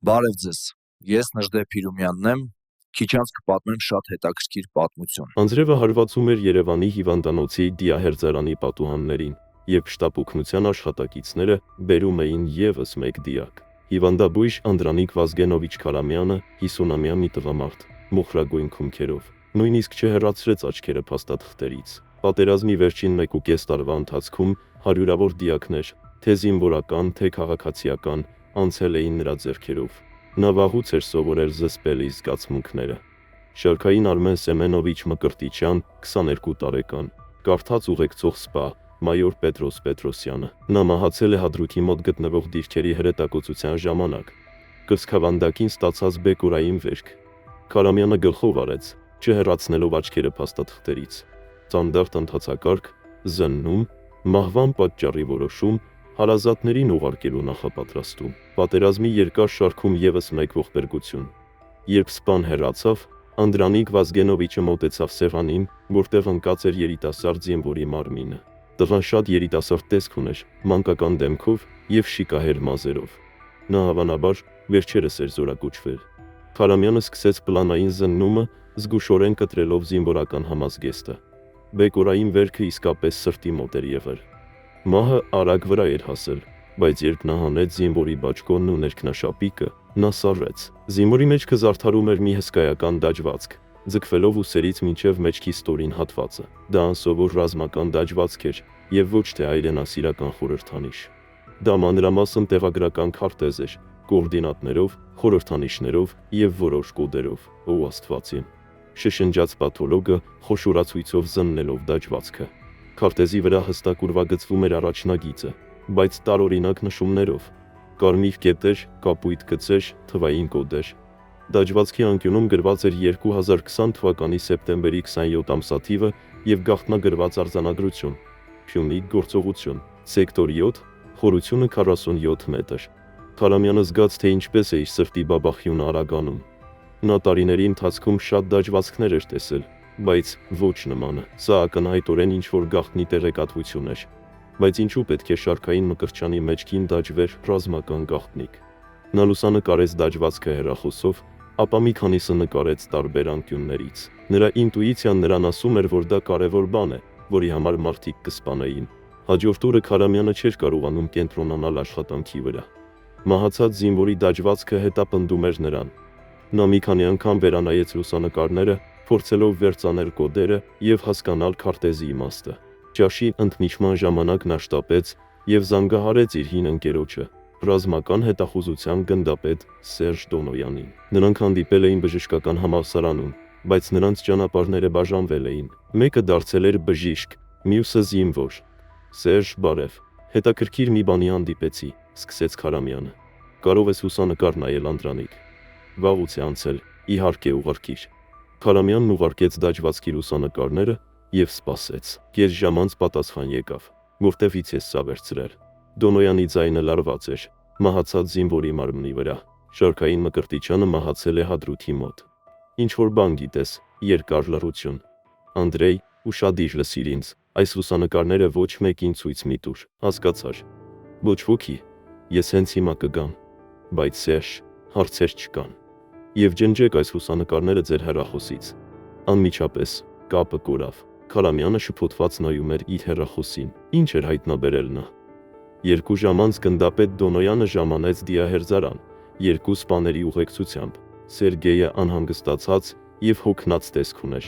Բարև ձեզ, ես Նժդե Փիրումյանն եմ, քիչ անց կպատմեմ շատ հետաքրքիր պատմություն։ Անձրևը հարվածում էր Երևանի հիվանդանոցի դիահերձարանի պատուհաններին, երբ շտապ օգնության աշխատակիցները բերում էին ևս մեկ դիակ։ Հիվանդաբույժ Անդրանիկ Վազգենովիչ Քարամյանը 50-ամյա մի տղամարդ, մոխրագույն քումքերով, նույնիսկ չհեռացրեց աչքերը փաստաթղթերից։ Պատերազմի վերջին 1.5 տարվա ընթացքում հարյուրավոր դիակներ, թե զինվորական, թե քաղաքացիական, անցել էին նրա ձեռքերով։ Նա վաղուց էր սովորել զսպել իր զգացմունքները։ Շարքային Արմեն Սեմենովիչ Մկրտիչյան, 22 տարեկան, կարդաց ուղեկցող սպա, մայոր Պետրոս Պետրոսյանը։ Նա մահացել է Հադրութի մոտ գտնվող դիրքերի հրետակոծության ժամանակ։ Կրծքավանդակին ստացած բեկորային վերք։ Քարամյանը գլխով արեց, չհեռացնելով աչքերը փաստաթղթերից։ Ստանդարտ ընթացակարգ, զննում, մահվան պատճառի որոշում, հարազատներին ուղարկելու նախապատրաստում։ Պատերազմի երկար շարքում ևս մեկ ողբերգություն։ Երբ սպան հեռացավ, Անդրանիկ Վազգենովիչը մոտեցավ սեղանին, որտեղ ընկած էր երիտասարդ զինվորի մարմինը։ Տղան շատ երիտասարդ տեսք ուներ, մանկական դեմքով և շիկահեր մազերով։ Նա հավանաբար վերջերս էր զորակոչվել։ Քարամյանը սկսեց պլանային զննումը, զգուշորեն կտրելով զինվորական համազգեստը։ Բեկորային վերքը իսկապես սրտի մոտ էր եղել։ Մահը արագ վրա էր հասել, բայց երբ նա հանեց զինվորի բաճկոնն ու ներքնաշապիկը, նա սառեց։ Զինվորի մեջքը զարդարում էր մի հսկայական դաջվածք, ձգվելով ուսերից մինչև մեջքի ստորին հատվածը։ Դա անսովոր ռազմական դաջվածք էր և ոչ թե այրենասիրական խորհրդանիշ։ Դա մանրամասն տեղագրական քարտեզ էր, կոորդինատներով, խորհրդանիշներով և որոշ կոդերով։ Օ Աստված իմ, շշնջաց պաթոլոգը, խոշորացույցով զննելով դաջվածքը։ Քարտեզի վրա հստակ ուրվագծվում էր առաջնագիծը, բայց տարօրինակ նշումներով՝ կարմիր կետեր, կապույտ գծեր, թվային կոդեր։ Դաջվածքի անկյունում գրված էր 2020 թվականի սեպտեմբերի 27 ամսաթիվը և գաղտնագրված արձանագրություն՝ Փյունիկ գործողություն, սեկտոր 7, խորությունը 47 մետր։ Քարամյանը զգաց, թե ինչպես է իր սրտի բաբախյունը արագանում։ Նա տարիների ընթացքում շատ դաջվածքներ էր տեսել, բայց ոչ նմանը։ Սա ակնհայտորեն ինչ-որ գաղտնի տեղեկատվություն էր։ Բայց ինչու պետք է շարքային Մկրտչյանի մեջքին դաջվեր ռազմական գաղտնիք։ Նա լուսանկարեց դաջվածքը հեռախոսով, ապա մի քանիսը նկարեց տարբեր անկյուններից։ Նրա ինտուիցիան նրան ասում էր, որ դա կարևոր բան է, որի համար մարդիկ կսպանեին։ Հաջորդ օրը Քարամյանը չէր կարողանում կենտրոնանալ աշխատանքի վրա։ Մահացած զինվորի դաջվածքը հետապնդում էր նրան։ Նա մի քանի անգամ վերանայեց լուսանկարները, փորձելով վերծանել կոդերը և հասկանալ քարտեզի իմաստը։ Ճաշի ընդմիջման ժամանակ նա շտապեց և զանգահարեց իր հին ընկերոջը, ռազմական հետախուզության գնդապետ Սերժ Դոնոյանին։ Նրանք հանդիպել էին բժշկական համալսարանում, բայց նրանց ճանապարհները բաժանվել էին։ Մեկը դարձել էր բժիշկ, մյուսը զինվոր։ Սերժ, բարև, հետաքրքիր մի բանի հանդիպեցի, սկսեց Քարամյանը։ Կարող ես լուսանկար նայել, Անդրանիկ։ Վաղուց է անցել, իհարկե ուղարկիր։ Քարամյանն ուղարկեց դաջվածքի լուսանկարները և սպասեց։ Կես ժամ անց պատասխան եկավ։ Որտեղից ես սա վերցրել։ Դոնոյանի ձայնը լարված էր, մահացած զինվորի մարմնի վրա։ Շարքային Մկրտիչյանը մահացել է Հադրութի մոտ։ Ինչ-որ բան գիտես, երկար լռություն։ Անդրեյ, ուշադիր լսիր ինձ, այս լուսանկարները ոչ մեկին ցույց մի տուր, հասկացար։ Ոչ ոքի, ես հենց հիմա կգամ։ Բայց Սերժ, հարցեր չկան։ Եվ ջնջեք այս լուսանկարները ձեր հեռախոսից։ Անմիջապես կապը կորավ։ Քարամյանը շփոթված նայում էր իր հեռախոսին։ Ինչ էր հայտնաբերել նա։ 2 ժամ անց գնդապետ Դոնոյանը ժամանեց դիահերձարան, 2 սպաների ուղեկցությամբ։ Սերգեյը անհանգստացած և հոգնած տեսք ուներ։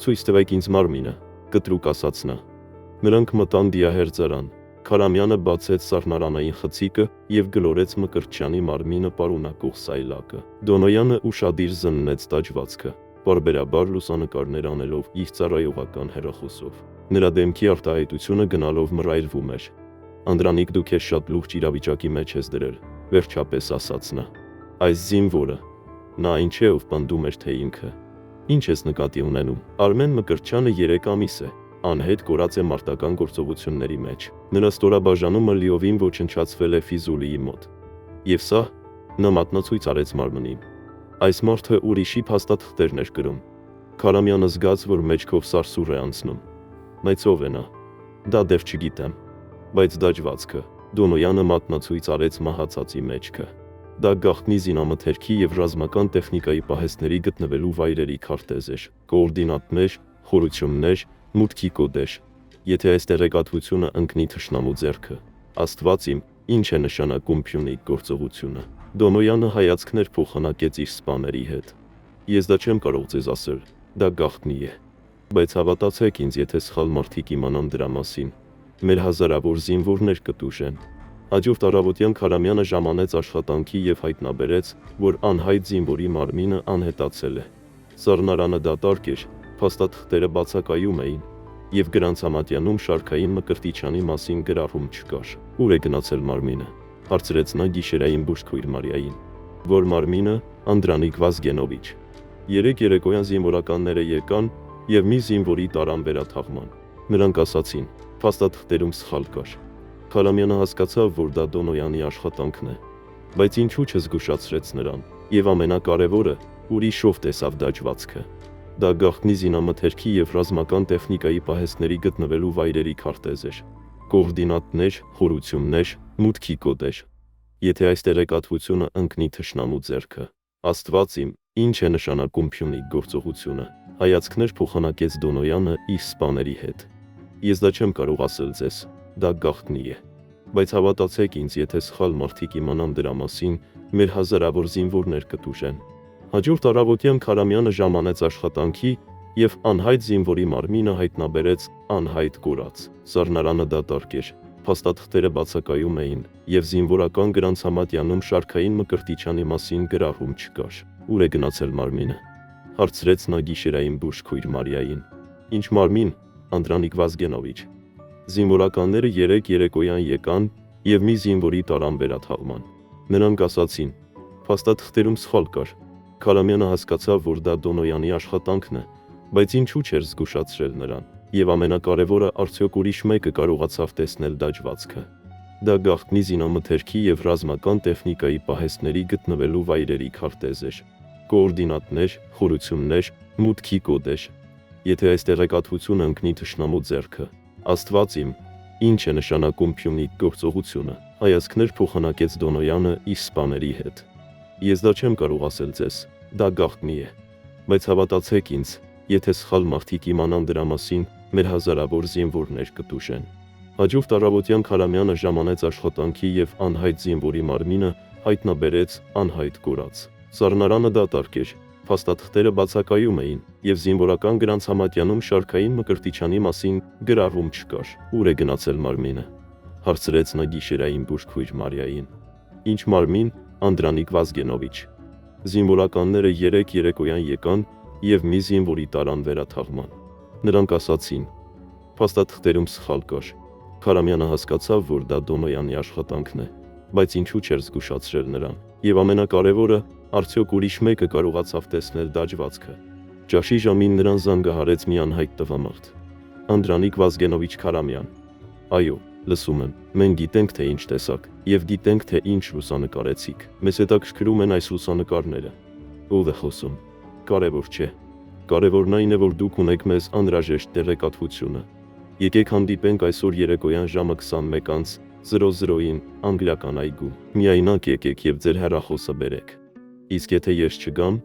Ցույց տվեք ինձ մարմինը, կտրուկ ասաց նա։ Նրանք մտան դիահերձարան։ Քարամյանը բացեց սառնարանային խցիկը և գլորեց Մկրտչյանի մարմինը պարունակող սայլակը։ Դոնոյանը ուշադիր զննեց դաջվածքը, պարբերաբար լուսանկարներ անելով իր ծառայողական հեռախոսով։ Նրա դեմքի արտահայտությունը գնալով մռայլվում էր։ Անդրանիկ, դու քեզ շատ լուրջ իրավիճակի մեջ ես դրել, վերջապես ասաց նա։ Այս զինվորը, նա ինչ է, ով պնդում էր, թե ինքը։ Ինչ ես նկատի ունենում։ Արմեն Մկրտչյանը 3 ամիս է, անհետ կորած է մարտական գործողությունների մեջ։ Նրա ստորաբաժանումը լիովին ոչնչացվել է Ֆիզուլիի մոտ։ Եվ սա, նա մատնացույց արեց մարմնին։ Այս մարդը ուրիշի փաստաթղթերն էր կրում։ Քարամյանը զգաց, որ մեջքով սարսուռ է անցնում։ Բայց ով է նա։ Դա դեռ չգիտեմ։ Բայց դաջվածքը, Դոնոյանը մատնացույց արեց մահացածի մեջքը։ Դա գաղտնի զինամթերքի եւ ռազմական տեխնիկայի պահեստների գտնվելու վայրերի քարտեզ էր, կոորդինատներ, խորություններ, մուտքի կոդեր։ Եթե այս տեղեկատվությունը ընկնի թշնամու ձեռքը, Աստված իմ, ինչ է նշանակում Փյունիկ գործողությունը։ Դոնոյանը հայացքներ փոխանակեց իր սպաների հետ։ Ես դա չեմ կարող ձեզ ասել, դա գաղտնի է։ Բայց հավատացեք ինձ, եթե սխալ մարդիկ իմանան դրա մասին, մեր հազարավոր զինվորներ կտուժեն։ Հաջորդ առավոտյան Քարամյանը ժամանեց աշխատանքի եւ հայտնաբերեց, որ անհայտ զինվորի մարմինը անհետացել է։ Սառնարանը դատարկ էր, փաստաթղթերը բացակայում էին, եւ Գրանցամատյանում շարքային Մկրտիչյանի մասին գրառում չկար։ Ուր է գնացել մարմինը, հարցրեց նա գիշերային բուժքույր Մարիային։ Որ մարմինը, Անդրանիկ Վազգենովիչ։ Երեք երեկոյան զինվորականները եկան եւ մի զինվորի տարան վերաթաղման։ Նրանք ասացին, փաստաթղթերում սխալ կար։ Քարամյանը հասկացավ, որ դա Դոնոյանի աշխատանքն է, բայց ինչու չզգուշացրեց նրան, եւ ամենակարևորը, ուրիշով տեսավ դաջվածքը։ Դա գաղտնի զինամթերքի եւ ռազմական տեխնիկայի պահեստների գտնվելու վայրերի քարտեզ էր, կոորդինատներ, խորություններ, մուտքի կոդեր։ Եթե այս տեղեկատվությունը ընկնի թշնամու ձեռքը, Աստված իմ, ինչ է նշանակում Փյունիկ գործողությունը։ Հայացքներ փոխանակեց Դոնոյանը իր սպաների հետ։ Ես դա չեմ կարող ասել ձեզ, դա գաղտնի է։ Բայց հավատացեք ինձ, եթե սխալ մարդիկ իմանան դրա մասին, մեր հազարավոր զինվորներ կտուժեն։ Հաջորդ առավոտյան Քարամյանը ժամանեց աշխատանքի եւ անհայտ զինվորի մարմինը հայտնաբերեց անհայտ կորած։ Սառնարանը դատարկ էր, փաստաթղթերը բացակայում էին եւ զինվորական Գրանցամատյանում շարքային Մկրտիչյանի մասին գրառում չկար։ Ուր է գնացել մարմինը, հարցրեց նա գիշերային բուժքույր Մարիային։ Ինչ մարմին, Անդրանիկ Վազգենովիչ։ Զինվորականները երեք երեկոյան եկան եւ մի զինվորի տարան վերաթաղման։ Նրանք ասացին, փաստաթղթերում սխալ կար։ Քարամյանը հասկացավ, որ դա Դոնոյանի աշխատանքն է, բայց ինչու չէր զգուշացրել նրան, եւ ամենակարևորը, արդյոք ուրիշ մեկը կարողացավ տեսնել դաջվածքը։ Դա գաղտնի զինամթերքի եւ ռազմական տեխնիկայի պահեստների գտնվելու վայրերի քարտեզ էր, կոորդինատներ, խորություններ, մուտքի կոդեր։ Եթե այս տեղեկատվությունը ընկնի թշնամու ձեռքը, Աստված իմ, ինչ է նշանակում Փյունիկ գործողությունը։ Հայացքներ փոխանակեց Դոնոյանը իր սպաների հետ։ Ես դա չեմ կարող ասել ձեզ, դա գաղտնի է։ Բայց հավատացեք ինձ, եթե սխալ մարդիկ իմանան դրա մասին, մեր հազարավոր զինվորներ կտուժեն։ Հաջորդ առավոտյան Քարամյանը ժամանեց աշխատանքի եւ անհայտ զինվորի մարմինը հայտնաբերեց անհայտ կորած։ Սառնարանը դատարկ էր, փաստաթղթերը բացակայում էին եւ զինվորական Գրանցամատյանում շարքային Մկրտիչյանի մասին գրառում չկար։ Ուր է գնացել մարմինը, հարցրեց նա գիշերային բուժքույր Մարիային։ Ինչ մարմին, Անդրանիկ Վազգենովիչ։ Զինվորականները երեք երեկոյան եկան եւ մի զինվորի տարան վերաթաղման։ Նրանք ասացին, փաստաթղթերում սխալ կար։ Քարամյանը հասկացավ, որ դա Դոնոյանի աշխատանքն է, բայց ինչու չէր զգուշացրել նրան, եւ ամենակարևորը, արդյոք ուրիշ մեկը կարողացավ տեսնել դաջվածքը։ Ճաշի ժամին նրան զանգահարեց մի անհայտ տղամարդ։ Անդրանիկ Վազգենովիչ Քարամյան։ Այո, լսում եմ, մենք գիտենք, թե ինչ տեսակ, եւ գիտենք, թե ինչ լուսանկարեցիք։ Մեզ հետաքրքրում են այս լուսանկարները։ Ով է խոսում։ Կարևոր չէ։ Կարևորն այն է, որ դուք ունեք մեզ անհրաժեշտ տեղեկատվությունը։ Եկեք հանդիպենք այսօր երեկոյան ժամը 21:00-ին անգլիական այգում։ Միայնակ եկեք եւ ձեր հեռախոսը բերեք։ Իսկ եթե ես չգամ,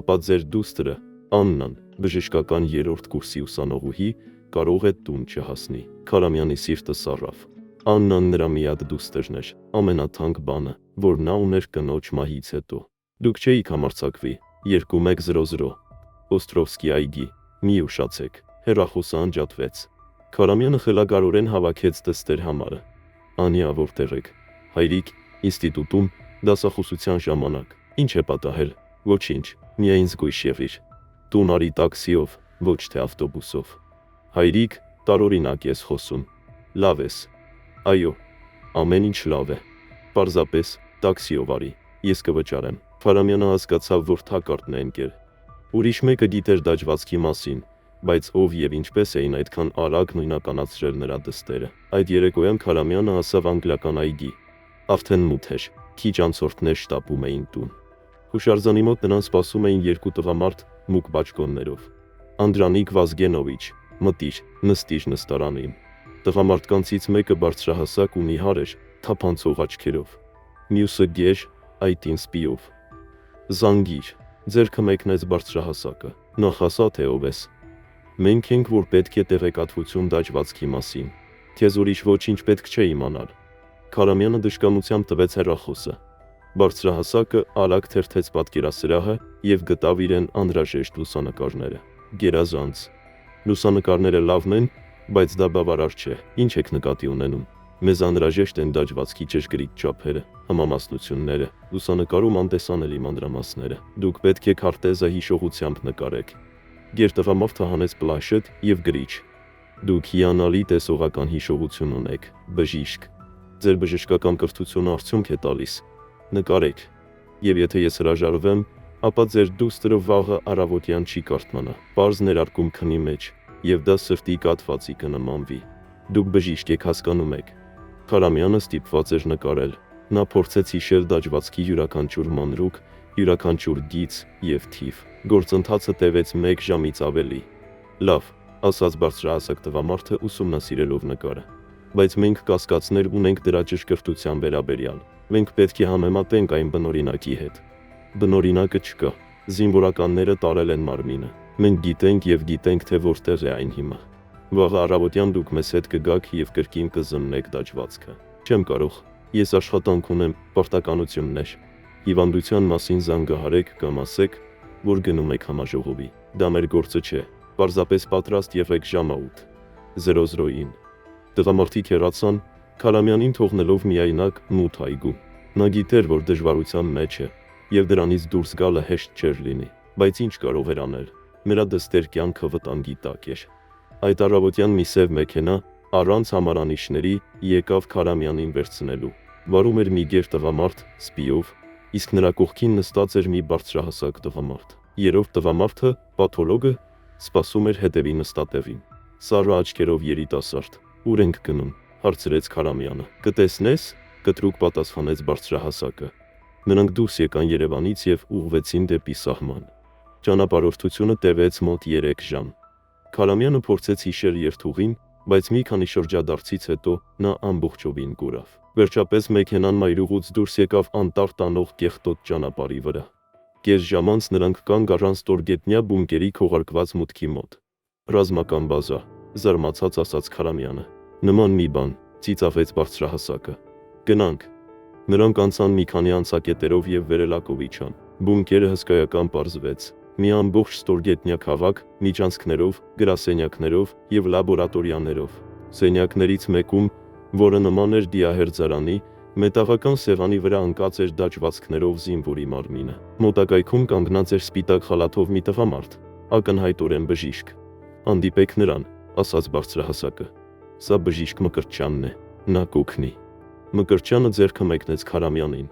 ապա ձեր դուստրը, Աննան, բժշկական 3-րդ կուրսի ուսանողուհի, կարող է տուն չհասնի։ Քարամյանի սիրտը սառավ։ Աննան նրա միակ դուստրն էր, ամենաթանկ բանը, որ նա ուներ կնոջ մահից հետո։ Դուք չէիք համարձակվի։ 21:00 Օստրովսկի այգի, մի ուշացեք, հեռախոսը անջատվեց։ Քարամյանը խելագարորեն հավաքեց դստեր համարը։ Անիա, որտեղ եք։ Հայրիկ, ինստիտուտում, դասախոսության ժամանակ։ Ինչ է պատահել։ Ոչինչ, միայն զգույշ եղիր։ Տուն արի տաքսիով, ոչ թե ավտոբուսով։ Հայրիկ, տարօրինակ ես խոսում։ Լավ ես։ Այո, ամեն ինչ լավ է։ Պարզապես տաքսիով արի, ես կվճարեմ։ Քարամյանը հասկացավ, որ թակարդն է ընկել։ Ուրիշ մեկը գիտեր դաջվածքի մասին, բայց ով եւ ինչպես էին այդքան արագ նույնականացրել նրա դստերը։ Այդ երեկոյան Քարամյանը հասավ անգլիական այգի։ Արդեն մութ էր, քիչ անցորդներ շտապում էին տուն։ Հուշարձանի մոտ նրան սպասում էին երկու տղամարդ մուգ բաճկոններով։ Անդրանիկ Վազգենովիչ, մտիր, նստիր նստարանին։ Տղամարդկանցից մեկը բարձրահասակ ու նիհար էր, թափանցող աչքերով։ Մյուսը գեր, այտին սպիով։ Զանգիր, ձեռքը մեկնեց բարձրահասակը, նախ ասա թե ով ես։ Մենք ենք, որ պետք է տեղեկատվություն դաջվածքի մասին, քեզ ուրիշ ոչինչ պետք չէ իմանալ։ Քարամյանը դժկամությամբ տվեց հեռախոսը։ Բարձրահասակը արագ թերթեց պատկերասրահը եւ գտավ իրեն անհրաժեշտ լուսանկարները։ Գերազանց։ Լուսանկարները լավն են, բայց դա բավարար չէ։ Ինչ եք նկատի ունենում։ Մեզ անհրաժեշտ են դաջվածքի ճշգրիտ չափերը, համամասնությունները, լուսանկարում անտեսանելի մանրամասները։ Դուք պետք է քարտեզը հիշողությամբ նկարեք։ Գերտղամարդը հանեց պլաշետ եւ գրիչ։ Դուք հիանալի տեսողական հիշողություն ունեք, բժիշկ։ Ձեր բժշկական կրթությունը արդյունք է տալիս։ Նկարեք։ Եվ եթե ես հրաժարվեմ, ապա ձեր դուստրը վաղը առավոտյան չի կարթնանա։ Պարզ ներարկում քնի մեջ, եւ դա սրտի կաթվածի կնմանվի։ Դուք բժիշկ եք, հասկանում եք։ Քարամյանը ստիպված էր նկարել։ Նա փորձեց հիշել դաջվածքի յուրաքանչյուր մանրուք, յուրաքանչյուր գիծ եւ թիվ։ Գործընթացը տևեց 1 ժամից ավելի։ Լավ, ասաց բարձրահասակ տղամարդը ուսումնասիրելով նկարը։ Բայց մենք կասկածներ ունենք դրա ճշգրտության վերաբերյալ։ Մենք պետք է համեմատենք այն բնօրինակի հետ։ Բնօրինակը չկա։ Զինվորականները տարել են մարմինը։ Մենք գիտենք եւ գիտենք, թե որտեղ է այն հիմա։ Վաղը առավոտյան դուք մեզ հետ կգաք եւ կրկին կզննեք դաջվածքը։ Չեմ կարող։ Ես աշխատանք ունեմ, պարտականություններ։ Հիվանդության մասին զանգահարեք կամ ասեք, որ գնում եք համաժողովի։ Դա մեր գործը չէ։ Պարզապես պատրաստ եղեք ժամը 8:00-ին։ Տղամարդիկ հեռացան, Քարամյանին թողնելով միայնակ մութ այգու։ Նա գիտեր, որ դժվարության մեջ է, եւ դրանից դուրս գալը հեշտ չէր լինի, բայց ինչ կարող էր անել։ Նրա դստեր կյանքը վտանգի տակ էր։ Այդ առավոտյան մի սև մեքենա, առանց համարանիշների, եկավ Քարամյանին վերցնելու։ Վարում էր մի գեր տղամարդ, սպիով, իսկ նրա կողքին նստած էր մի բարձրահասակ տղամարդ։ Երրորդ տղամարդը, պաթոլոգը, սպասում էր հետևի նստատեղին։ Սառը աչքերով երիտասարդ։ Ուր ենք գնում, հարցրեց Քարամյանը։ Կտեսնես, կտրուկ պատասխանեց բարձրահասակը։ Նրանք դուրս եկան Երևանից եւ ուղղվեցին դեպի սահման։ Ճանապարհորդությունը տևեց մոտ 3 ժամ։ Քարամյանը փորձեց հիշել երթուղին, բայց մի քանի շրջադարձից հետո նա ամբողջովին կորավ։ Վերջապես մեքենան մայրուղուց դուրս եկավ անտառ տանող կեղտոտ ճանապարհի վրա։ Կես ժամ անց նրանք կանգ առան ստորգետնյա բունկերի քողարկված մուտքի մոտ։ Ռազմական բազա, զարմացած ասաց Քարամյանը։ Նման մի բան, ծիծաղեց բարձրահասակը։ Գնանք։ Նրանք անցան մի քանի անցակետերով եւ վերելակով իջան։ Բունկերը հսկայական պարզվեց։ Մի ամբողջ ստորգետնյա քաղաք, միջանցքներով, գրասենյակներով եւ լաբորատորիաներով։ Սենյակներից մեկում, որը նման էր դիահերձարանի, մետաղական սեղանի վրա ընկած էր դաջվածքներով զինվորի մարմինը։ Մոտակայքում կանգնած էր սպիտակ խալաթով մի տղամարդ, ակնհայտորեն բժիշկ։ Հանդիպեք նրան, ասաց բարձրահասակը։ Սա բժիշկ Մկրտչյանն է, նա կօգնի։ Մկրտչյանը ձեռքը մեկնեց Քարամյանին։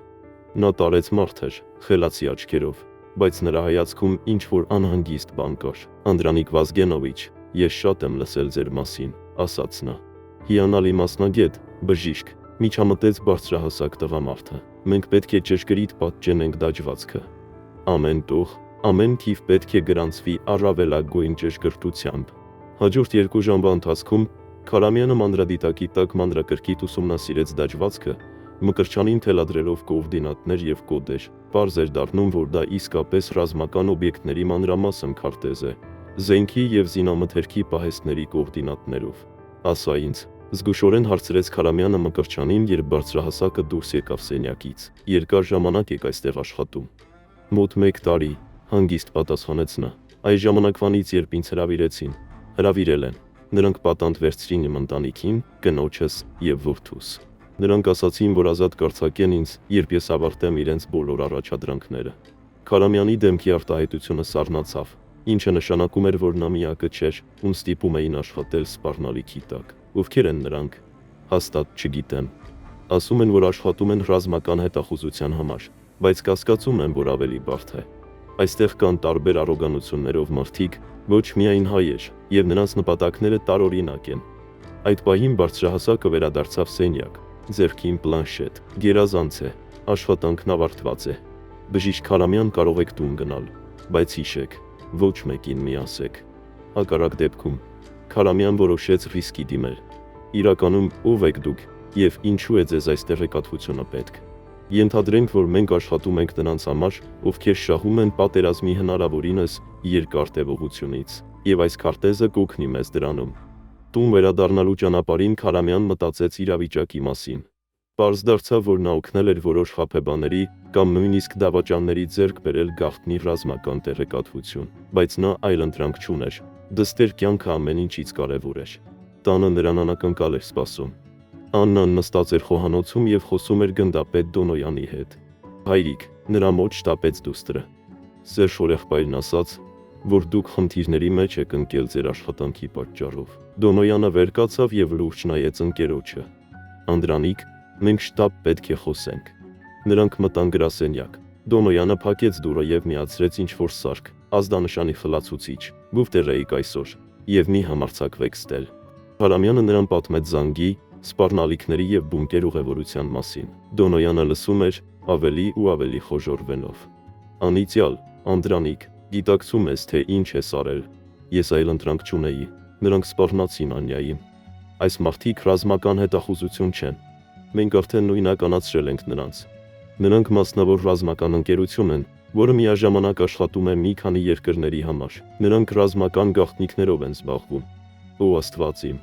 Նա տարեց մարդ էր, խելացի աչքերով, բայց նրա հայացքում ինչ-որ անհանգիստ բան կար։ Անդրանիկ Վազգենովիչ, ես շատ եմ լսել ձեր մասին, ասաց նա։ Հիանալի մասնագետ, բժիշկ, միջամտեց բարձրահասակ տղամարդը։ Մենք պետք է ճշգրիտ պատճենենք դաջվածքը։ Ամեն տող, ամեն թիվ պետք է գրանցվի առավելագույն ճշգրտությամբ։ Հաջորդ 2 ժամվա ընթացքում Քարամյանը մանրադիտակի տակ մանրակրկիտ ուսումնասիրեց դաջվածքը, Մկրտչյանին թելադրելով կոորդինատներ եւ կոդեր։ Պարզ էր դառնում, որ դա իսկապես ռազմական օբյեկտների մանրամասն քարտեզ է, զենքի եւ զինամթերքի պահեստների կոորդինատներով։ Ասա ինձ, զգուշորեն հարցրեց Քարամյանը Մկրտչյանին, երբ բարձրահասակը դուրս եկավ սենյակից։ Երկար ժամանակ եք այստեղ աշխատում։ Մոտ 1 տարի, հանգիստ պատասխանեց նա։ Այս ժամանակվանից, երբ ինձ հրավիրել են, նրանք պատանդ վերցրին իմ ընտանիքին, կնոջս եւ որդուս։ Նրանք ասացին, որ ազատ կարձակեն ինձ, երբ ես ավարտեմ իրենց բոլոր առաջադրանքները։ Քարամյանի դեմքի արտահայտությունը սառնացավ, ինչը նշանակում էր, որ նա միակը չէր, ում ստիպում էին աշխատել սպառնալիքի տակ։ Ովքեր են նրանք, հաստատ չգիտեմ։ Ասում են, որ աշխատում են ռազմական հետախուզության համար, բայց կասկածում եմ, որ ավելի բարդ է։ Այստեղ կան տարբեր առոգանություններով մարդիկ, ոչ միայն հայեր, եւ նրանց նպատակները տարօրինակ են։ Այդ պահին բարձրահասակը վերադարձավ սենյակ, ձեռքին պլանշետ, գերազանց է, աշխատանքն ավարտված է։ Բժիշկ Քարամյան, կարող եք տուն գնալ, բայց հիշեք, ոչ մեկին մի ասեք։ Հակառակ դեպքում Քարամյան որոշեց ռիսկի դիմել։ Իրականում ով եք դուք եւ ինչու է ձեզ այս տեղեկատվությունը պետք։ Ենթադրենք, որ մենք աշխատում ենք նրանց համար, ովքեր շահում են պատերազմի հնարավորինս երկար տևողությունից, եւ այս քարտեզը կօգնի մեզ դրանում։ Տուն վերադառնալու ճանապարհին Քարամյան մտածեց իրավիճակի մասին։ Պարզ դարձավ, որ նա օգնել էր որոշ խաբեբաների կամ նույնիսկ դավաճանների ձեռք բերել գաղտնի ռազմական տեղեկատվություն, բայց նա այլընտրանք չուներ։ Դստեր կյանքը ամեն ինչից կարևոր էր։ Տանը նրան անակնկալ էր սպասում։ Աննան նստած էր խոհանոցում եւ խոսում էր գնդապետ Դոնոյանի հետ։ Հայրիկ, նրա մոտ շտապեց դուստրը։ Սեր շորեղբայրն ասաց, որ դուք խնդիրների մեջ եք ընկել ձեր աշխատանքի պատճառով։ Դոնոյանը վեր կացավ եւ լուրջ նայեց ընկերոջը։ Անդրանիկ, մենք շտապ պետք է խոսենք։ Նրանք մտան գրասենյակ։ Դոնոյանը փակեց դուռը եւ միացրեց ինչ-որ սարք, ազդանշանի խլացուցիչ։ Գուվտեր էիք այսօր եւ մի համարցակվեք ստել։ Քարամյանը նրան պատմեց զանգի, սպառնալիքների եւ բունկեր ուղևորության մասին։ Դոնոյանը լսում էր ավելի ու ավելի խոժոռվելով։ Անիծյալ, Անդրանիկ, գիտակցում ես, թե ինչ ես արել։ Ես այլընտրանք չունեի։ Նրանք սպառնացին Անյային։ Այս մարդիկ ռազմական հետախուզություն չեն։ Մենք արդեն նույնականացրել ենք նրանց։ Նրանք մասնավոր ռազմական ընկերություն են, որը միաժամանակ աշխատում է մի քանի երկրների համար։ Նրանք ռազմական գաղտնիքներով են զբաղվում։ Ո Աստված իմ։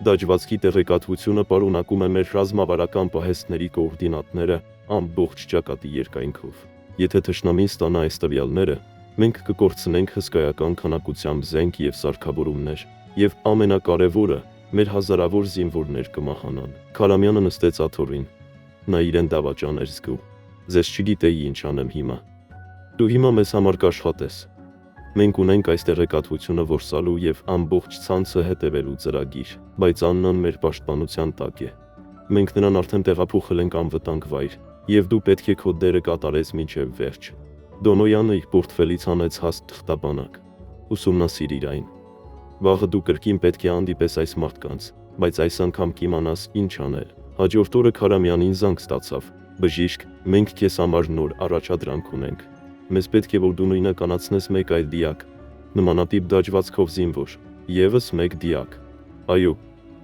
Դաջվածքի տեղեկատվությունը պարունակում է մեր ռազմավարական պահեստների կոորդինատները ամբողջ ճակատի երկայնքով։ Եթե թշնամին ստանա այս տվյալները, մենք կկորցնենք հսկայական քանակությամբ զենք եւ սարքավորումներ, եւ ամենակարևորը, մեր հազարավոր զինվորներ կմահանան։ Քարամյանը նստեց աթոռին։ Նա իրեն դավաճան էր զգում։ Ձեզ չգիտեի ինչ անեմ հիմա։ Դու հիմա մեզ համար կաշխատես։ Մենք ունենք այս տեղեկատվությունը որսալու եւ ամբողջ ցանցը հետևելու ծրագիր, բայց Աննան մեր պաշտպանության տակ է։ Մենք նրան արդեն տեղափոխել ենք անվտանգ վայր, եւ դու պետք է քո դերը կատարես մինչեւ վերջ։ Դոնոյանը իր պորտֆելից հանեց հաստ թղթաբանակ։ Ուսումնասիրիր այն։ Վաղը դու կրկին պետք է հանդիպես այս մարդկանց, բայց այս անգամ կիմանաս ինչ անել։ Հաջորդ օրը Քարամյանին զանգ ստացավ։ Բժիշկ, մենք քեզ համար նոր առաջադրանք ունենք։ Մեզ պետք է որ դու նույնականացնես մեկ այլ դիակ, նմանատիպ դաջվածքով զինվոր, եւս մեկ դիակ։ Այո,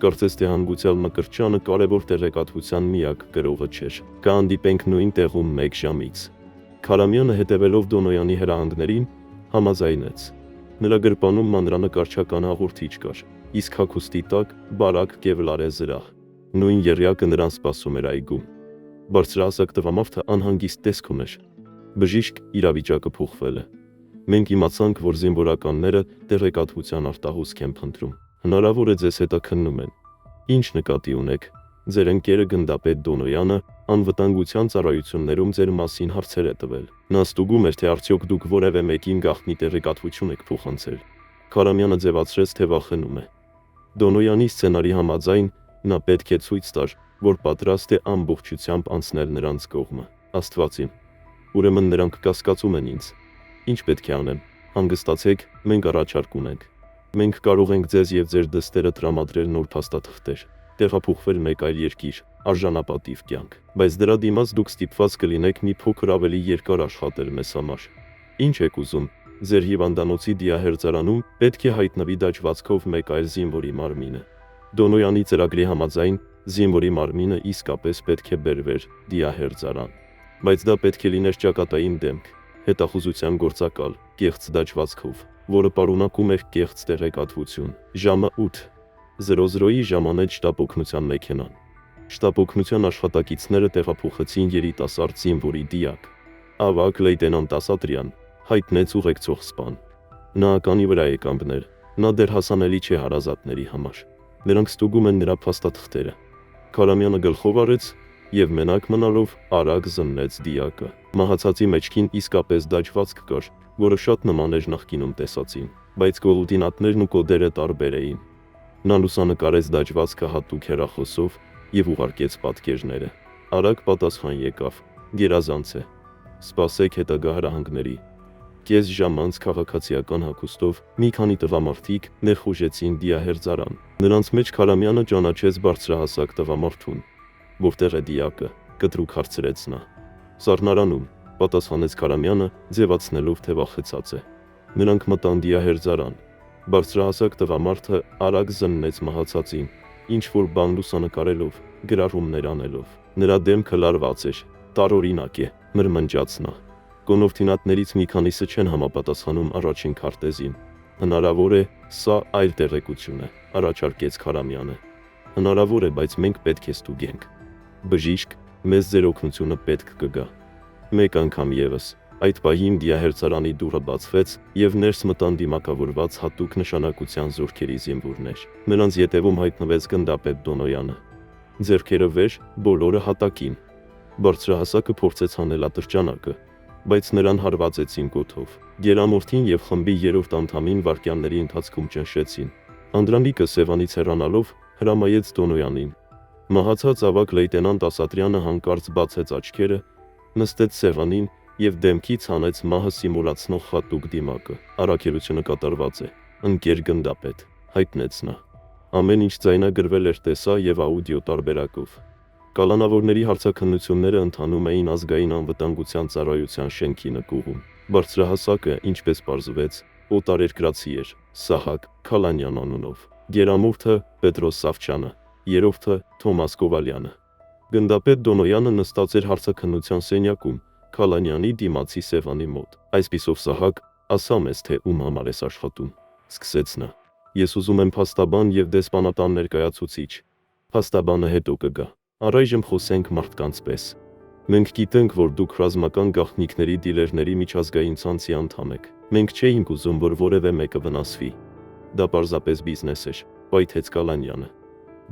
կարծես թե հանգուցյալ Մկրտչյանը կարևոր տեղեկատվության միակ գրողը չէր։ Կհանդիպենք նույն տեղում 1 ժամից։ Քարամյանը հետևելով Դոնոյանի հրահանգներին համաձայնեց։ Նրա գրպանում մանրանկարչական հաղորդիչ կար, իսկ հագուստի տակ բարակ կևլարե զրահ։ Նույն եռյակը նրան սպասում էր այգում։ Բարձրահասակ տղամարդը անհանգիստ տեսք ուներ։ Բժիշկ, իրավիճակը փոխվել է։ Մենք իմացանք, որ զինվորականները տեղեկատվության արտահոսք են փնտրում։ Հնարավոր է ձեզ հետաքննում են։ Ինչ նկատի ունեք։ Ձեր ընկերը գնդապետ Դոնոյանը անվտանգության ծառայություններում ձեր մասին հարցեր է տվել։ Նա ստուգում էր, թե արդյոք դուք որևէ մեկին գաղտնի տեղեկատվություն եք փոխանցել։ Քարամյանը ձևացրեց, թե վախենում է։ Դոնոյանի սցենարի համաձայն նա պետք է ցույց տար, որ պատրաստ է ամբողջությամբ անցնել նրանց կողմը։ Աստված իմ։ Ուրեմն նրանք կասկածում են ինձ։ Ինչ պետք է անեմ։ Հանգստացեք, մենք առաջարկ ունենք։ Մենք կարող ենք ձեզ եւ ձեր դստերը տրամադրել նոր փաստաթղթեր, տեղափոխվել մեկ այլ երկիր, արժանապատիվ կյանք, բայց դրա դիմաց դուք ստիպված կլինեք մի փոքր ավելի երկար աշխատել մեզ համար։ Ինչ եք ուզում։ Ձեր հիվանդանոցի դիահերձարանում պետք է հայտնվի դաջվածքով մեկ այլ զինվորի մարմինը։ Դոնոյանի ծրագրի համաձայն զինվորի մարմինը իսկապես պետք է բերվեր դիահերձարան։ Բայց դա պետք է լիներ ճակատային դեմք, հետախուզության գործակալ, կեղծ դաջվածքով, որը պարունակում էր կեղծ տեղեկատվություն։ Ժամը 8:00-ի ժամանեց շտապ օգնության մեքենան։ Շտապ օգնության աշխատակիցները տեղափոխեցին երիտասարդ զինվորի դիակ։ Ավագ լեյտենանտ Ասատրյան հայտնեց ուղեկցող սպան։ Նա ականի վրա է կանգնել, նա դեռ հասանելի չէ հարազատների համար։ Նրանք ստուգում են նրա փաստաթղթերը։ Քարամյանը գլխով արեց եւ մենակ մնալով արագ զննեց դիակը։ Մահացածի մեջքին իսկապես դաջվածք կար, որը շատ նման էր նախկինում տեսածին, բայց կոորդինատներն ու կոդերը տարբեր էին։ Նա լուսանկարեց դաջվածքը հատուկ հեռախոսով եւ ուղարկեց պատկերները։ Արագ պատասխան եկավ. Գերազանց է։ Սպասեք հետագա հրահանգների։ Կես ժամ անց քաղաքացիական հագուստով մի քանի տղամարդիկ ներխուժեցին դիահերձարան։ Նրանց մեջ Քարամյանը ճանաչեց բարձրահասակ տղամարդուն։ Որտեղ է դիակը, կտրուկ հարցրեց նա։ Սառնարանում, պատասխանեց Քարամյանը, ձևացնելով, թե վախեցած է։ Նրանք մտան դիահերձարան։ Բարձրահասակ տղամարդը արագ զննեց մահացածին, ինչ որ բան լուսանկարելով, գրառումներ անելով։ Նրա դեմքը լարված էր, տարօրինակ է, մրմնջաց նա։ Կոնովթինատներից մի քանիսը չեն համապատասխանում առաջին քարտեզին։ Հնարավոր է, սա այլ տեղեկություն է, առաջարկեց Քարամյանը։ Հնարավոր է, բայց մենք պետք է ստուգենք։ Բժիշկ, մեզ ձեր օգնությունը պետք կգա։ Մեկ անգամ եւս, այդ պահին դիահերձարանի դուռը բացվեց եւ ներս մտան դիմակավորված հատուկ նշանակության զորքերի զինվորներ։ Նրանց ետևում հայտնվեց գնդապետ Դոնոյանը։ Ձեռքերը վեր, բոլորը հատակին։ Բարձրահասակը փորձեց հանել ատրճանակը, բայց նրան հարվածեցին կոթով։ Գերամորթին եւ խմբի երրորդ անդամին վայրկյանների ընթացքում ճնշեցին։ Անդրանիկը սևանից հեռանալով հրամայեց Դոնոյանին։ Մահացած ավագ լեյտենանտ Ասատրյանը հանկարծ բացեց աչքերը, նստեց սեղանին եւ դեմքից հանեց մահը սիմուլացնող խատուկ դիմակը։ Առաքելությունը կատարված է, ընկեր գնդապետ, հայտնեց նա։ Ամեն ինչ ձայնագրվել էր տեսա եւ աուդիո տարբերակով։ Կալանավորների հարցաքննությունները ընթանում էին ազգային անվտանգության ծառայության շենքի նկուղում։ Բարձրահասակը, ինչպես պարզվեց, օտարերկրացի էր, Սահակ Քալանյան անունով։ Գերամորթը Պետրոս Սավչյանը, երրորդը Թոմաս Կովալյանը։ Գնդապետ Դոնոյանը նստած էր հարցաքննության սենյակում, Քալանյանի դիմացի սեղանի մոտ։ Այսպիսով Սահակ, ասա մեզ, թե ում համար ես աշխատում, սկսեց նա։ Ես ուզում եմ փաստաբան եւ դեսպանատան ներկայացուցիչ։ Փաստաբանը հետո կգա։ Առայժմ խոսենք մարդկանց պես։ Մենք գիտենք, որ դուք ռազմական գաղտնիքների դիլերների միջազգային ցանցի անդամ եք։ Մենք չէինք ուզում, որ որևէ մեկը վնասվի։ Դա պարզապես բիզնես էր, պայթեց Կալանյանը։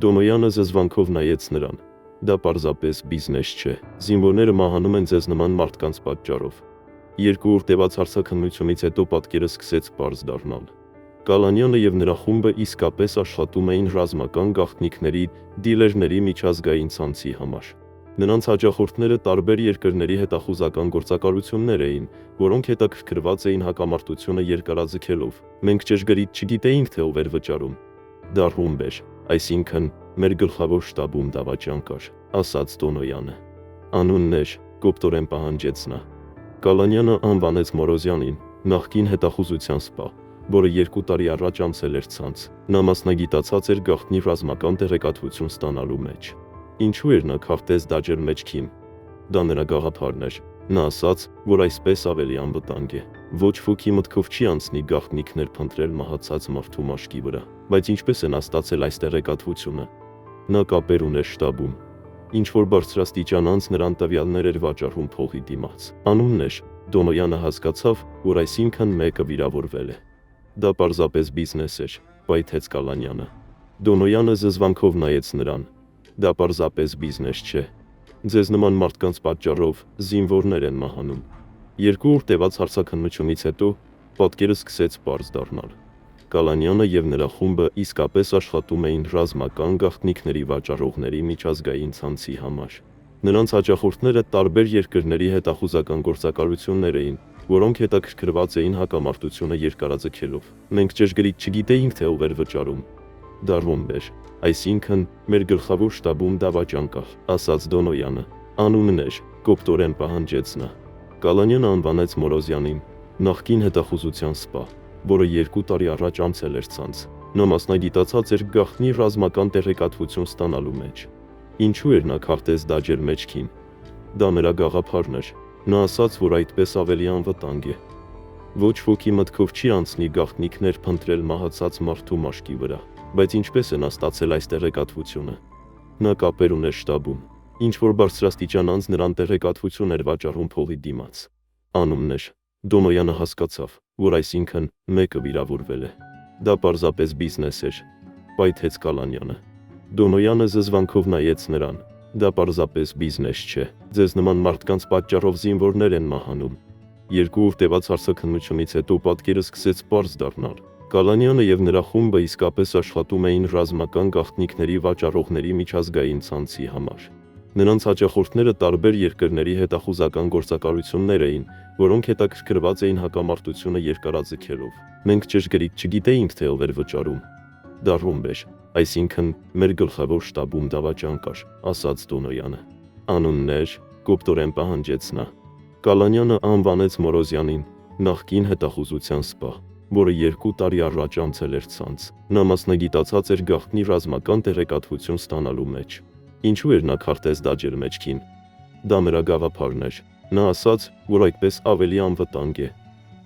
Դոնոյանը զզվանքով նայեց նրան։ Դա պարզապես բիզնես չէ։ Զինվորները մահանում են ձեզ նման մարդկանց պատճառով։ 2 օր տևած հարցաքննությունից հետո պատկերը սկսեց պարզ դառնալ։ Կալանյանը եւ նրա խումբը իսկապես աշխատում էին ռազմական գաղտնիքների դիլերների միջազգային ցանցի համար։ Նրանց հաջախորդները տարբեր երկրների հետախուզական գործակալություններ էին, որոնք հետաքրքրված էին հակամարտությունը երկարաձգելով։ Մենք ճշգրիտ չգիտեինք, թե ով էր վճարում։ Դա ռումբ էր, այսինքն մեր գլխավոր շտաբում դավաճան կար, ասաց Դոնոյանը։ Անունն էր, կոպտորեն պահանջեց նա։ Կալանյանը անվանեց Մորոզյանին, նախկին հետախուզության սպա, որը 2 տարի առաջ անցել էր ցանց։ Նա մասնագիտացած էր գաղտնի ռազմական տեղեկատվություն ստանալու մեջ։ Ինչու էր նա քարտեզ դաջել մեջքին։ Դա նրա գաղափարն էր։ Նա ասաց, որ այսպես ավելի անվտանգ է։ Ոչ ոքի մտքով չի անցնի գաղտնիքներ փնտրել մահացած մարդու մաշկի վրա։ Բայց ինչպես է նա ստացել այս տեղեկատվությունը։ Նա կապեր ուներ շտաբում։ Ինչ որ բարձրաստիճան անձ նրան տվյալներ էր վաճառում փողի դիմաց։ Անունն էր, Դոնոյանը հասկացավ, որ այսինքն մեկը վիրավորվել է։ Դա պարզապես բիզնես էր, պայթեց Կալանյանը։ Դոնոյանը զզվանքով նայեց նրան։ Դա պարզապես բիզնես չէ։ Ձեզ նման մարդկանց պատճառով զինվորներ են մահանում։ 2 օր տևած հարցաքննությունից հետո պատկերը սկսեց պարզ դառնալ։ Կալանյանը եւ նրա խումբը իսկապես աշխատում էին ռազմական գաղտնիքների վաճառողների միջազգային ցանցի համար։ Նրանց հաջախորդները տարբեր երկրների հետախուզական գործակալություններ էին, որոնք հետաքրքրված էին հակամարտությունը երկարաձգելով։ Մենք ճշգրիտ չգիտեինք, թե ով էր վճարում։ Դա ռումբ էր, այսինքն մեր գլխավոր շտաբում դավաճան կար, ասաց Դոնոյանը։ Անունն էր, կոպտորեն պահանջեց նա։ Կալանյանը անվանեց Մորոզյանին, նախկին հետախուզության սպա, որը 2 տարի առաջ անցել էր ցանց։ Նա մասնագիտացած էր գաղտնի ռազմական տեղեկատվություն ստանալու մեջ։ Ինչու էր նա քարտեզ դաջել մեջքին։ Դա նրա գաղափարն էր։ Նա ասաց, որ այդպես ավելի անվտանգ է։ Ոչ ոքի մտքով չի անցնի գաղտնիքներ փնտրել մահացած մարդու մաշկի վրա։ Բայց ինչպես է նա ստացել այս տեղեկատվությունը։ Նա կապեր ուներ շտաբում։ Ինչ որ բարձրաստիճան անձ նրան տեղեկատվություն էր վաճառում փողի դիմաց։ Անունն էր, Դոնոյանը հասկացավ, որ այսինքն մեկը վիրավորվել է։ Դա պարզապես բիզնես էր, պայթեց Կալանյանը։ Դոնոյանը զզվանքով նայեց նրան։ Դա պարզապես բիզնես չէ։ Ձեզ նման մարդկանց պատճառով զինվորներ են մահանում։ 2 օր տևած հարցաքննությունից հետո պատկերը սկսեց պարզ դառնալ։ Կալանյանը եւ նրա խումբը իսկապես աշխատում էին ռազմական գաղտնիքների վաճառողների միջազգային ցանցի համար։ Նրանց հաջախորդները տարբեր երկրների հետախուզական գործակալություններ էին, որոնք հետաքրքրված էին հակամարտությունը երկարաձգելով։ Մենք ճշգրիտ չգիտեինք, թե ով էր վճարում։ Դա ռումբ էր, այսինքն մեր գլխավոր շտաբում դավաճան կար, ասաց Դոնոյանը։ Անունն էր, կոպտորեն պահանջեց նա։ Կալանյանը անվանեց Մորոզյանին, նախկին հետախուզության սպա, որը 2 տարի առաջ անցել էր ցանց։ Նա մասնագիտացած էր գաղտնի ռազմական տեղեկատվություն ստանալու մեջ։ Ինչու էր նա քարտեզ դաջել մեջքին։ Դա նրա գաղափարն էր։ Նա ասաց, որ այդպես ավելի անվտանգ է։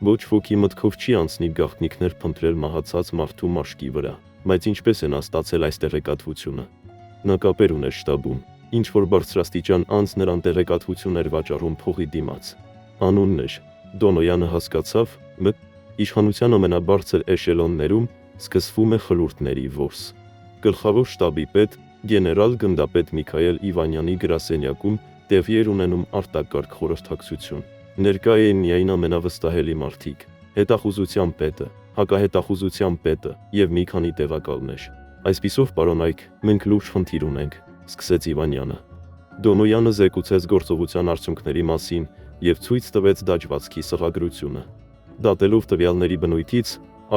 Ոչ ոքի մտքով չի անցնի գաղտնիքներ փնտրել մահացած մարդու մաշկի վրա, բայց ինչպես է նա ստացել այս տեղեկատվությունը։ Նա կապեր ուներ շտաբում, ինչ որ բարձրաստիճան անձ նրան տեղեկատվություն էր վաճառում փողի դիմաց։ Անունն էր։ Դոնոյանը հասկացավ, իշխանության ամենաբարձր էշելոններում սկսվում է խլուրդների որս։ Գլխավոր շտաբի պետ, գեներալ գնդապետ Միքայել Իվանյանի գրասենյակում տեղի էր ունենում արտակարգ խորհրդակցություն։ Ներկա էին միայն ամենավստահելի մարդիկ, հետախուզության պետը, հակահետախուզության պետը եւ մի քանի տեղակալներ։ Այսպիսով, պարոնայք, մենք լուրջ խնդիր ունենք, սկսեց Իվանյանը։ Դոնոյանը զեկուցեց գործողության արդյունքների մասին եւ ցույց տվեց դաջվածքի սղագրությունը։ Դատելով տվյալների բնույթից,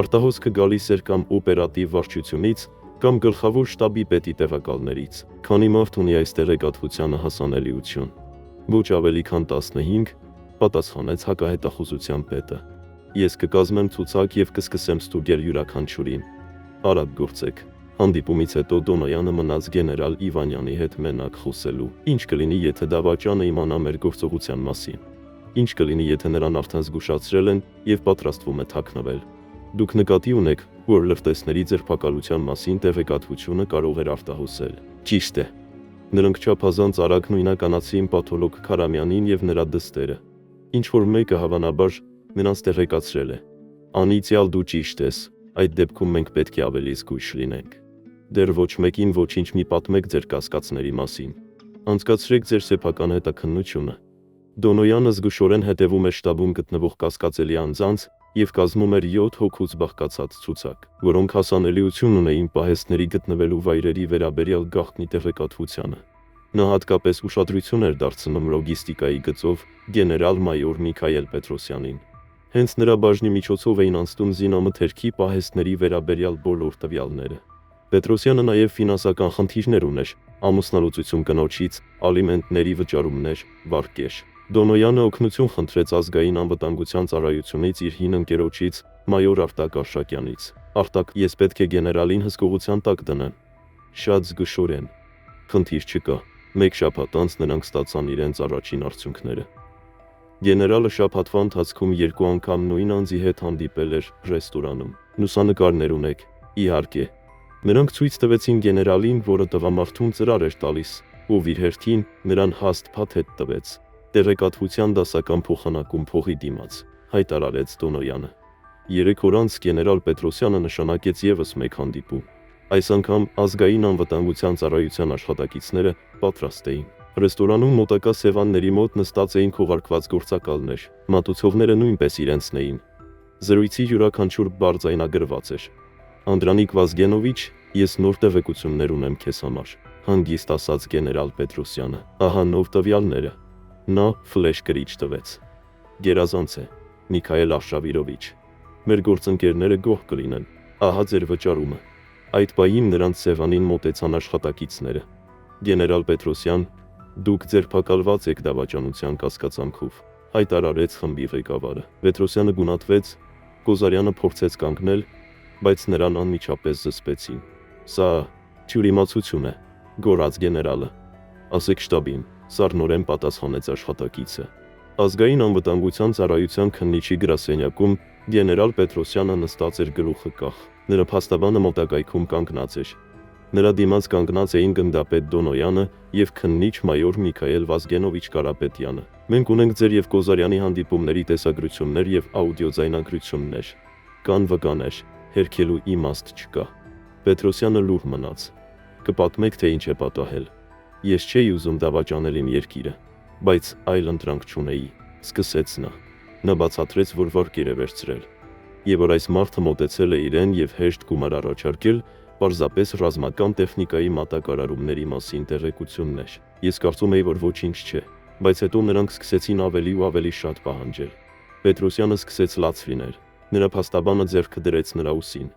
արտահոսքը գալիս էր կամ օպերատիվ վարչությունից, կամ գլխավոր շտաբի պետի տեղակալներից։ Քանի մարդ ունի այս տեղեկատվությանը հասանելիություն։ Ոչ ավելի քան 15, պատասխանեց հակահետախուզության պետը։ Ես կկազմեմ ցուցակ եւ կսկսեմ ստուգել յուրաքանչյուրին։ Արագ գործեք։ Հանդիպումից հետո Դոնոյանը մնաց գեներալ Իվանյանի հետ մենակ խոսելու։ Ինչ կլինի, եթե դավաճանը իմանա մեր գործողության մասին։ Ինչ կլինի, եթե նրան արդեն զգուշացրել են եւ պատրաստվում է թաքնվել։ Դուք նկատի ունեք, որ լրտեսների ձերբակալության մասին տեղեկատվությունը կարող էր արտահոսել։ Ճիշտ է։ Նրանք չափազանց արագ նույնականացրին պաթոլոգ Քարամյանին եւ նրա դստերը։ Ինչ որ մեկը հավանաբար նրանց տեղեկացրել է։ Անիցիալ դու ճիշտ ես, այդ դեպքում մենք պետք է ավելի զգույշ լինենք։ Դեռ ոչ մեկին ոչինչ մի պատմեք ձեր կասկածների մասին։ Անցկացրեք ձեր սեփական հետաքննությունը։ Դոնոյանը զգուշորեն հետևում էր շտաբում գտնվող կասկածելի անձանց եւ կազմում էր 7 հոգուց բաղկացած ցուցակ, որոնք հասանելիություն ունեին պահեստների գտնվելու վայրերի վերաբերյալ գաղտնի տեղեկատվությանը։ Նա հատկապես ուշադրություն էր դարձնում լոգիստիկայի գծով գեներալ-մայոր Միքայել Պետրոսյանին։ Հենց նրա բաժնի միջոցով էին անցնում զինամթերքի պահեստների վերաբերյալ բոլոր տվյալները։ Պետրոսյանը նաև ֆինանսական խնդիրներ ուներ, ամուսնալուծություն կնոջից, ալիմենտների վճարումներ, վարկեր։ Դոնոյանը օգնություն խնդրեց ազգային անվտանգության ծառայությունից իր հին ընկերոջից, մայոր Արտակ Արշակյանից։ Արտակ, ես պետք է գեներալին հսկողության տակ դնեմ։ Շատ զգուշորեն։ Խնդիր չկա։ Մեկ շաբաթ անց նրանք ստացան իրենց առաջին արդյունքները։ Գեներալը շաբաթվա ընթացքում 2 անգամ նույն անձի հետ հանդիպել էր ռեստորանում։ Լուսանկարներ ունեք, իհարկե։ Նրանք ցույց տվեցին գեներալին, որը տղամարդուն ծրար էր տալիս, ով իր հերթին նրան հաստ փաթեթ տվեց։ Տեղեկատվության դասական փոխանակում փողի դիմաց, հայտարարեց Դոնոյանը։ 3 օր անց գեներալ Պետրոսյանը նշանակեց եւս մեկ հանդիպում։ Այս անգամ ազգային անվտանգության ծառայության աշխատակիցները պատրաստ էին։ Ռեստորանում մոտակա սեղանների մոտ նստած էին քողարկված գործակալներ, մատուցողները նույնպես իրենցն էին։ Զրույցի յուրաքանչյուր բառ ձայնագրված էր։ Անդրանիկ Վազգենովիչ, ես նոր տեղեկություններ ունեմ քեզ համար, հանգիստ ասաց գեներալ Պետրոսյանը։ Ահա նոր տվյալները։ Նա ֆլեշ գրիչ տվեց։ Գերազանց է, Միքայել Արշավիրովիչ։ Մեր գործընկերները գոհ կլինեն։ Ահա ձեր վճարումը։ Այդ պահին նրանց սեղանին մոտեցան աշխատակիցները։ Գեներալ Պետրոսյան, դուք ձերբակալված եք դավաճանության կասկածանքով, հայտարարեց խմբի ղեկավարը։ Պետրոսյանը գունատվեց, Կոզարյանը փորձեց կանգնել, բայց նրան անմիջապես զսպեցին։ Սա թյուրիմացություն է, գոռաց գեներալը։ Ասեք շտաբին, սառնորեն պատասխանեց աշխատակիցը։ Ազգային անվտանգության ծառայության քննիչի գրասենյակում գեներալ Պետրոսյանը նստած էր գլուխը կախ։ Նրա փաստաբանը մոտակայքում կանգնած էր։ Նրա դիմաց կանգնած էին գնդապետ Դոնոյանը եւ քննիչ մայոր Միքայել Վազգենովիչ Կարապետյանը։ Մենք ունենք ձեր եւ Կոզարյանի հանդիպումների տեսագրություններ եւ աուդիոձայնագրություններ։ Կան վկաներ, հերքելու իմաստ չկա։ Պետրոսյանը լուր մնաց։ Կպատմեք, թե ինչ է պատահել։ Ես չէի ուզում դավաճանել իմ երկիրը, բայց այլ ընտրանք չունեի, սկսեց նա։ Նա բացատրեց, որ վարկեր է վերցրել, եւ որ այս մարդը մոտեցել է իրեն եւ հեշտ գումար առաջարկել պարզապես ռազմական տեխնիկայի մատակարարումների մասին տեղեկություններ։ Ես կարծում էի, որ ոչինչ չէ, բայց հետո նրանք սկսեցին ավելի ու ավելի շատ պահանջել։ Պետրոսյանը սկսեց լաց լինել։ Նրա փաստաբանը ձեռքը դրեց նրա ուսին։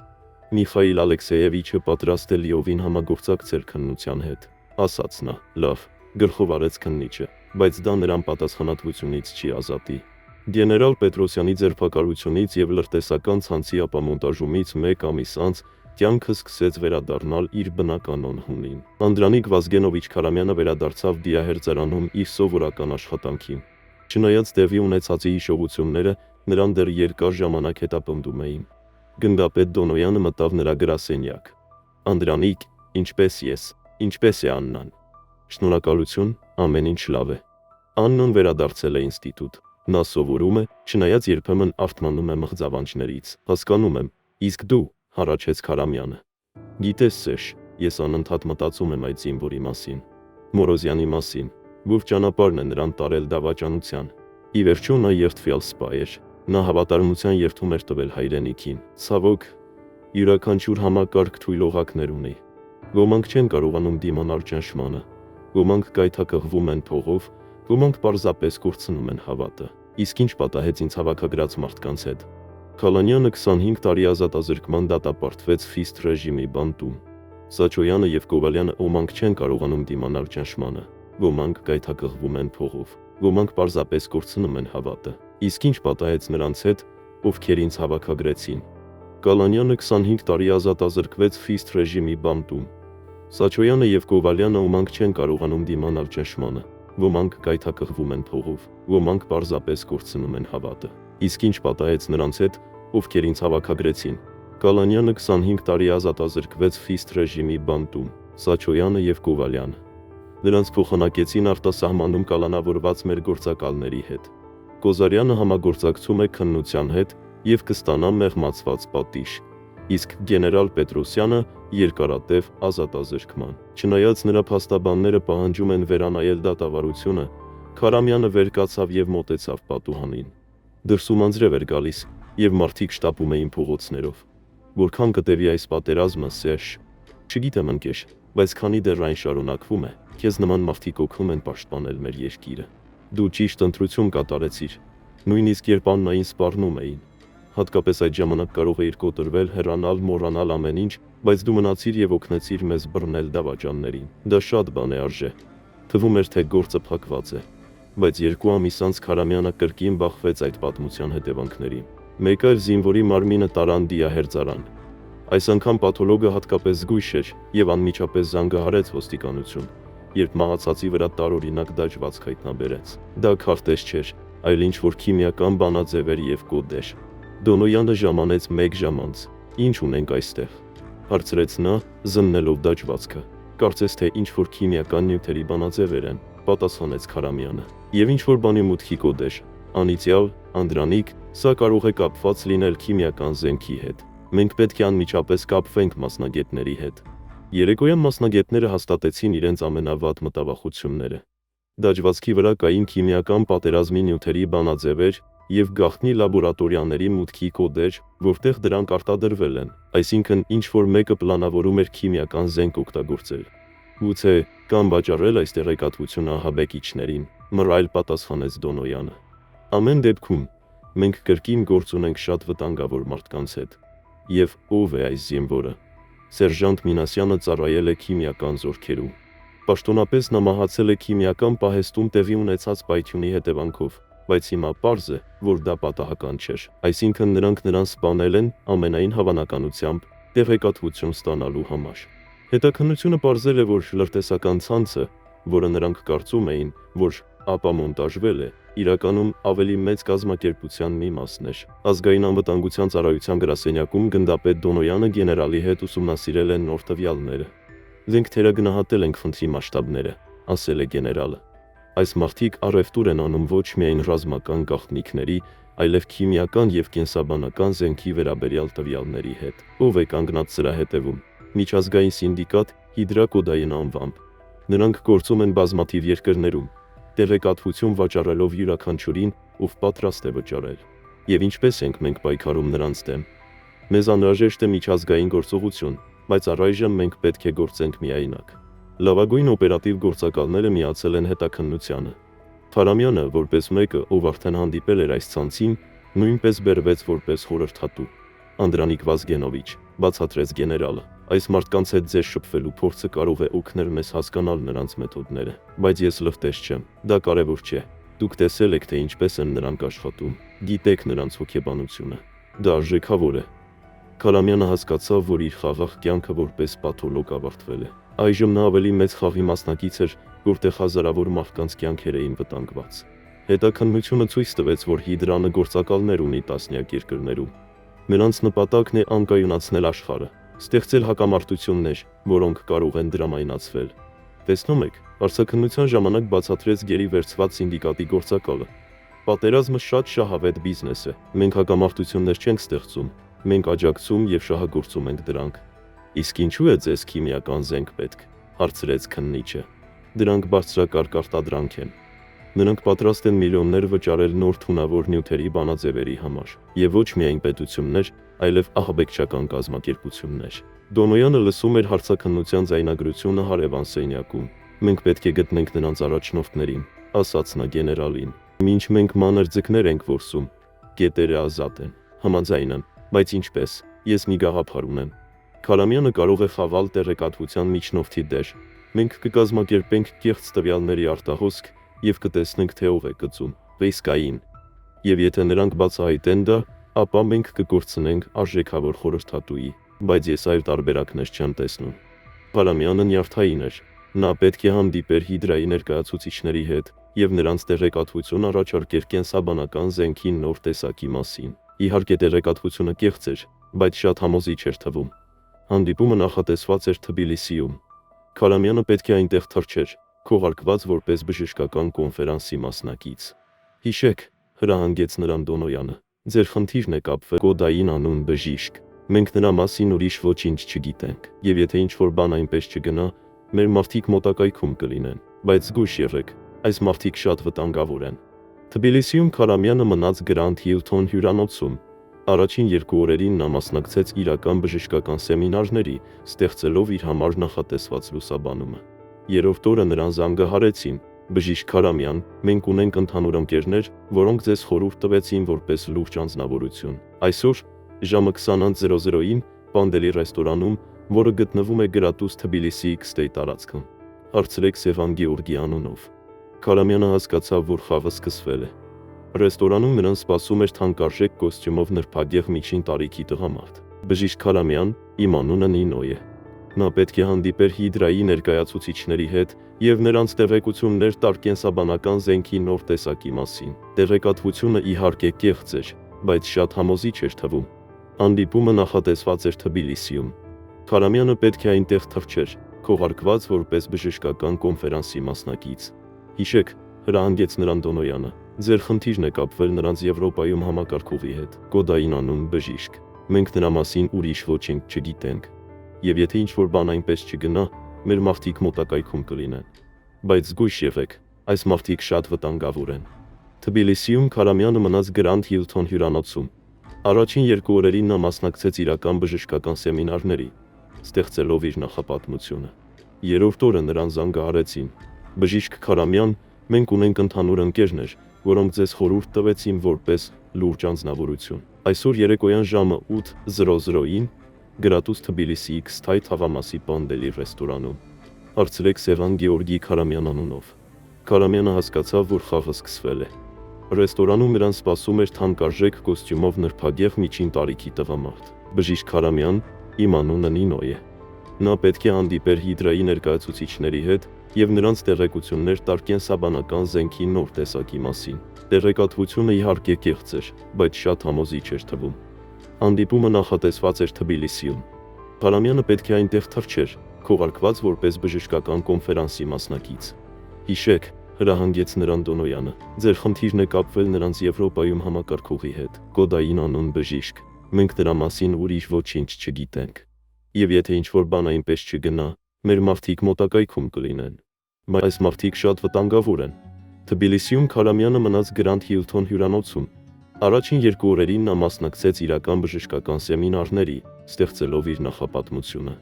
Միխայիլ Ալեքսեևիչը պատրաստ է լիովին համագործակցել քննության հետ, ասաց նա։ Լավ, գլխով արեց քննիչը, բայց դա նրան պատասխանատվությունից չի ազատի։ Գեներալ Պետրոսյանի ձերբակալությունից եւ լրտեսական ցանցի ապամոնտաժումից 1 ամիս անց Կյանքը սկսեց վերադառնալ իր բնականon հունին։ Անդրանիկ Վազգենովիչ Քարամյանը վերադարձավ դիահերձարանում իր սովորական աշխատանքին։ Չնայած տեղի ունեցածի հիշողությունները նրան դեռ երկար ժամանակ հետապնդում էին։ Գնդապետ Դոնոյանը մտավ նրա գրասենյակ։ «Անդրանիկ, ինչպես ես, ինչպես է Աննան»։ «Շնորհակալություն, ամեն ինչ լավ է»։ Աննան վերադարձել է ինստիտուտ։ Նա սովորում է, չնայած երբեմն արթնանում է մղձավանջներից։ «Հասկանում եմ, իսկ դու», հառաչեց Քարամյանը։ «Գիտես, Սերժ, ես անընդհատ մտածում եմ այդ զինվորի մասին, Մորոզյանի մասին, որ ճանապարհն է նրան տարել դավաճանության։ Ի վերջո նա երդվյալ սպա էր, նա հավատարմության երդում էր տվել հայրենիքին։ Ցավոք, յուրաքանչյուր համակարգ թույլ օղակներ ունի։ Ոմանք չեն կարողանում դիմանալ ճնշմանը, ոմանք գայթակղվում են փողով, ոմանք պարզապես կորցնում են հավատը։ Իսկ ինչ պատահեց ինձ հավաքագրած մարդկանց հետ։ Խալանյանը 25 տարի ազատազրկման դատապարտվեց ֆիստ ռեժիմի բանտում։ Սաչոյանը եւ Կովալյանը ոմանք չեն կարողանում դիմանալ ճնշմանը, ոմանք գայթակղվում են փողով, ոմանք պարզապես կորցնում են հավատը։ Իսկ ինչ պատահեց նրանց հետ, ովքեր ինձ հավաքագրեցին։ Կալանյանը 25 տարի ազատազրկվեց ֆիստ ռեժիմի բանտում։ Սաչոյանը եւ Կովալյանը ոմանք չեն կարողանում դիմանալ ճնշմանը, ոմանք գայթակղվում են փողով, ոմանք պարզապես կորցնում են հավատը։ Իսկ ինչ պատահեց նրանց հետ, ովքեր ինձ հավաքագրեցին։ Կալանյանը 25 տարի ազատազրկվեց ֆիստ ռեժիմի բանտում, Սաչոյանը եւ Կովալյանը։ Նրանց փոխանակեցին արտասահմանում կալանավորված մեր գործակալների հետ։ Կոզարյանը համագործակցում է քննության հետ եւ կստանա մեղմացված պատիժ, իսկ գեներալ Պետրոսյանը երկարատև ազատազրկման։ Չնայած նրա փաստաբանները պահանջում են վերանայել դատավարությունը, Քարամյանը վեր կացավ եւ մոտեցավ պատուհանին։ Դրսում անձրև էր գալիս եւ մարդիկ շտապում էին փողոցներով։ Որքան կտևի այս պատերազմը, Սերժ, չգիտեմ ընկեր, բայց քանի դեռ այն շարունակվում է, քեզ նման մարդիկ օգնում են պաշտպանել մեր երկիրը։ Դու ճիշտ ընտրություն կատարեցիր, նույնիսկ երբ Աննային սպառնում էին։ Հատկապես այդ ժամանակ կարող էիր կոտրվել, հեռանալ, մոռանալ ամեն ինչ, բայց դու մնացիր եւ օգնեցիր մեզ բռնել դավաճաններին։ Դա շատ բան է արժե։ Թվում էր, թե գործը փակված է, բայց 2 ամիս անց Քարամյանը կրկին բախվեց այդ պատմության հետևանքներին։ Մեկ այլ զինվորի մարմինը տարան դիահերձարան։ Այս անգամ պաթոլոգը հատկապես զգույշ էր եւ անմիջապես զանգահարեց ոստիկանություն, երբ մահացածի վրա տարօրինակ դաջվածք հայտնաբերեց։ Դա քարտեզ չէր, այլ ինչ որ քիմիական բանաձև էր եւ կոդ էր։ Դոնոյանը ժամանեց 1 ժամ անց։ Ինչ ունենք այստեղ, հարցրեց նա, զննելով դաջվածքը։ Կարծես թե ինչ որ քիմիական նյութերի բանաձևեր են, պատասխանեց Քարամյանը։ Եվ ինչ որ բանի մուտքի կոդ էր։ Անիցիալ, Անդրանիկ, սա կարող է կապված լինել քիմիական զենքի հետ։ Մենք պետք է անմիջապես կապվենք մասնագետների հետ։ Երեկոյան մասնագետները հաստատեցին իրենց ամենավատ մտավախությունները։ Դաջվածքի վրա կային քիմիական պատերազմի նյութերի բանաձևեր եւ գաղտնի լաբորատորիաների մուտքի կոդեր, որտեղ դրանք արտադրվել են, այսինքն ինչ որ մեկը պլանավորում էր քիմիական զենք օգտագործել։ Գուցե կամ վաճառել այս տեղեկատվությունը ահաբեկիչներին, մռայլ պատասխանեց Դոնոյանը։ Ամեն դեպքում մենք կրկին գործ ունենք շատ վտանգավոր մարդկանց հետ։ Եվ ով է այս զինվորը։ Սերժանտ Մինասյանը ծառայել է քիմիական զորքերում։ Պաշտոնապես նա մահացել է քիմիական պահեստում տեղի ունեցած պայթյունի հետևանքով, բայց հիմա պարզ է, որ դա պատահական չէր։ Այսինքն նրանք նրան սպանել են ամենայն հավանականությամբ տեղեկատվություն ստանալու համար։ Հետաքննությունը պարզել է, որ լրտեսական ցանցը, որը նրանք կարծում էին, որ ապամոնտաժվել է, իրականում ավելի մեծ կազմակերպության մի մասն էր։ Ազգային անվտանգության ծառայության գրասենյակում գնդապետ Դոնոյանը գեներալի հետ ուսումնասիրել են նոր տվյալները։ Մենք թերագնահատել ենք խնդրի մասշտաբները, ասել է գեներալը։ Այս մարդիկ առևտուր են անում ոչ միայն ռազմական գաղտնիքների, այլև քիմիական եւ կենսաբանական զենքի վերաբերյալ տվյալների հետ։ Ով է կանգնած սրա հետևում։ Միջազգային սինդիկատ Հիդրակոդային անվամբ։ Նրանք գործում են բազմաթիվ երկրներում, տեղեկատվություն վաճառելով յուրաքանչյուրին, ով պատրաստ է վճարել։ Եվ ինչպես ենք մենք պայքարում նրանց դեմ։ Մեզ անհրաժեշտ է միջազգային գործողություն, բայց առայժմ մենք պետք է գործենք միայնակ։ Լավագույն օպերատիվ գործակալները միացել են հետաքննությանը։ Քարամյանը, որպես մեկը, ով արդեն հանդիպել էր այս ցանցին, նույնպես բերվեց որպես խորհրդատու։ Անդրանիկ Վազգենովիչ, բացատրեց գեներալը, այս մարդկանց հետ ձեր շփվելու փորձը կարող է օգնել մեզ հասկանալ նրանց մեթոդները, բայց ես լրտես չեմ, դա կարևոր չէ։ Դուք տեսել եք, թե ինչպես են նրանք աշխատում, գիտեք նրանց հոգեբանությունը։ Դա արժեքավոր է։ Քարամյանը հասկացավ, որ իր խաղաղ կյանքը որպես պաթոլոգ ավարտվել է։ Այժմ նա ավելի մեծ խաղի մասնակից էր, որտեղ հազարավոր մարդկանց կյանքեր էին վտանգված։ Հետաքննությունը ցույց տվեց, որ Հիդրանը գործակալներ ունի տասնյակ երկրներում։ Նրանց նպատակն է անկայունացնել աշխարհը, ստեղծել հակամարտություններ, որոնք կարող են դրամայնացվել։ Տեսնում եք, հարցաքննության ժամանակ բացատրեց գերի վերցված սինդիկատի գործակալը։ Պատերազմը շատ շահավետ բիզնես է։ Մենք հակամարտություններ չենք ստեղծում, մենք աջակցում եւ շահագործում ենք դրանք։ Իսկ ինչու է ձեզ քիմիական զենք պետք, հարցրեց քննիչը։ Դրանք բարձրակարգ արտադրանք են։ Նրանք պատրաստ են միլիոններ վճարել նոր թունավոր նյութերի բանաձևերի համար, եւ ոչ միայն պետություններ, այլև ահաբեկչական կազմակերպություններ։ Դոնոյանը լսում էր հարցաքննության ձայնագրությունը հարևան սենյակում։ Մենք պետք է գտնենք նրանց առաջնորդներին, ասաց նա գեներալին։ Մինչ մենք մանր ձկներ ենք որսում, գետերը ազատ են։ Համաձայն եմ, բայց ինչպես, ես մի գաղափար ունեմ։ Քարամյանը կարող է խաղալ տեղեկատվության միջնորդի դեր։ Մենք կկազմակերպենք կեղծ տվյալների արտահոսք եւ կտեսնենք, թե ով է գծում վեսկային։ Եվ եթե նրանք բացահայտեն դա, ապա մենք կկորցնենք արժեքավոր խորհրդատուի, բայց ես այլ տարբերակներ չեմ տեսնում։ Քարամյանը նյարդային էր։ Նա պետք է հանդիպեր Հիդրայի ներկայացուցիչների հետ եւ նրանց տեղեկատվություն առաջարկեր կենսաբանական զենքի նոր տեսակի մասին։ Իհարկե տեղեկատվությունը կեղծ էր, բայց շատ համոզիչ էր թվում։ Հանդիպումը նախատեսված էր Թբիլիսիում։ Քարամյանը պետք է այնտեղ թռչեր, քողարկված որպես բժշկական կոնֆերանսի մասնակից։ Հիշեք, հրահանգեց նրան Դոնոյանը, ձեր խնդիրն է կապվել Կոդային անուն բժիշկ։ Մենք նրա մասին ուրիշ ոչինչ չգիտենք, եւ եթե ինչ-որ բան այնպես չգնա, մեր մարդիկ մոտակայքում կլինեն, բայց զգույշ եղեք, այս մարդիկ շատ վտանգավոր են։ Թբիլիսիում Քարամյանը մնաց Գրանդ Հիլթոն հյուրանոցում։ Առաջին 2 օրերին նա մասնակցեց իրական բժշկական սեմինարների, ստեղծելով իր համար նախատեսված լուսաբանումը։ Երրորդ օրը նրան զանգահարեցին. «Բժիշկ Քարամյան, մենք ունենք ընդհանուր ընկերներ, որոնք ձեզ խորհուրդ տվեցին որպես լուրջ անձնավորություն։ Այսօր ժամը 20:00-ին Պանդելի ռեստորանում, որը գտնվում է Գրատուս Թբիլիսիի Քստեյ տարածքում, հարցրեք Սևան Գեորգի անունով»։ Քարամյանը հասկացավ, որ խաղը սկսվել է։ Ռեստորանում նրան սպասում էր թանկարժեք կոստյումով նրբագեղ միջին տարիքի տղամարդ։ Բժիշկ Քարամյան, իմ անունը Նինո է։ Նա պետք է հանդիպեր Հիդրայի ներկայացուցիչների հետ եւ նրանց տեղեկություններ տար կենսաբանական զենքի նոր տեսակի մասին։ Տեղեկատվությունը իհարկե կեղծ էր, բայց շատ համոզիչ էր թվում։ Հանդիպումը նախատեսված էր Թբիլիսիում։ Քարամյանը պետք է այնտեղ թռչեր, քողարկված որպես բժշկական կոնֆերանսի մասնակից։ Հիշեք, հրահանգեց նրան Դոնոյանը, ձեր խնդիրն է կապվել նրանց Եվրոպայում համակարգողի հետ, Կոդային անուն բժիշկ։ Մենք նրա մասին ուրիշ ոչինչ չգիտենք։ Եվ եթե ինչ-որ բան այնպես չգնա, մեր մարդիկ մոտակայքում կլինեն։ Բայց զգույշ եղեք, այս մարդիկ շատ վտանգավոր են։ Թբիլիսիում Քարամյանը մնաց Գրանդ Հիլթոն հյուրանոցում։ Առաջին 2 օրերին նա մասնակցեց իրական բժշկական սեմինարների, ստեղծելով իր նախապատմությունը։ Երրորդ օրը նրան զանգահարեցին. «Բժիշկ Քարամյան, մենք ունենք ընդհանուր ընկերներ, որոնք ձեզ խորհուրդ տվեցին որպես լուրջ անձնավորություն։ Այսօր երեկոյան ժամը 8:00-ին Գրատուս Թբիլիսիի Քստայ թաղամասի Պանդելի ռեստորանում, հարցրեք Սևան Գեորգի Քարամյան անունով»։ Քարամյանը հասկացավ, որ խաղը սկսվել է։ Ռեստորանում նրան սպասում էր թանկարժեք կոստյումով նրբագեղ միջին տարիքի տղամարդ։ Բժիշկ Քարամյան, իմ անունը Նինո է։ Նա պետք է հանդիպեր Հիդրայի ներկայացուցիչների հետ եւ նրանց տեղեկություններ տար կենսաբանական զենքի նոր տեսակի մասին։ Տեղեկատվությունը իհարկե կեղծ էր, բայց շատ համոզիչ էր թվում։ Հանդիպումը նախատեսված էր Թբիլիսիում։ Քարամյանը պետք է այնտեղ թռչեր, քողարկված որպես բժշկական կոնֆերանսի մասնակից։ Հիշեք, հրահանգեց նրան Դոնոյանը, ձեր խնդիրն է կապվել նրանց Եվրոպայում համակարգողի հետ, Կոդային անուն բժիշկ։ Մենք նրա մասին ուրիշ ոչինչ չգիտենք։ Եվ եթե ինչ-որ բան այնպես չգնա, մեր մարդիկ մոտակայքում կլինեն։ Բայց այս մարդիկ շատ վտանգավոր են։ Թբիլիսիում Քարամյանը մնաց Գրանդ Հիլթոն հյուրանոցում։ Առաջին 2 օրերին նա մասնակցեց իրական բժշկական սեմինարների, ստեղծելով իր նախապատմությունը։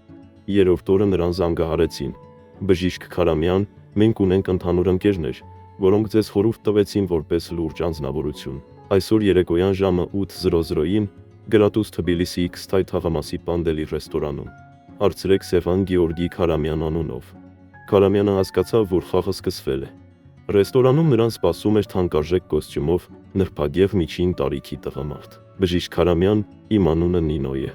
Երրորդ օրը նրան զանգահարեցին. «Բժիշկ Քարամյան, մենք ունենք ընդհանուր ընկերներ, որոնք ձեզ խորհուրդ տվեցին որպես լուրջ անձնավորություն։ Այսօր երեկոյան ժամը 8:00-ին Գրատուս Թբիլիսիի Քստայ թաղամասի Պանդելի ռեստորանում, հարցրեք Սևան Գեորգի Քարամյան անունով»։ Քարամյանը հասկացավ, որ խաղը սկսվել է։ Ռեստորանում նրան սպասում էր թանկարժեք կոստյումով նրբագեղ միջին տարիքի տղամարդ։ Բժիշկ Քարամյան, իմ անունը Նինո է։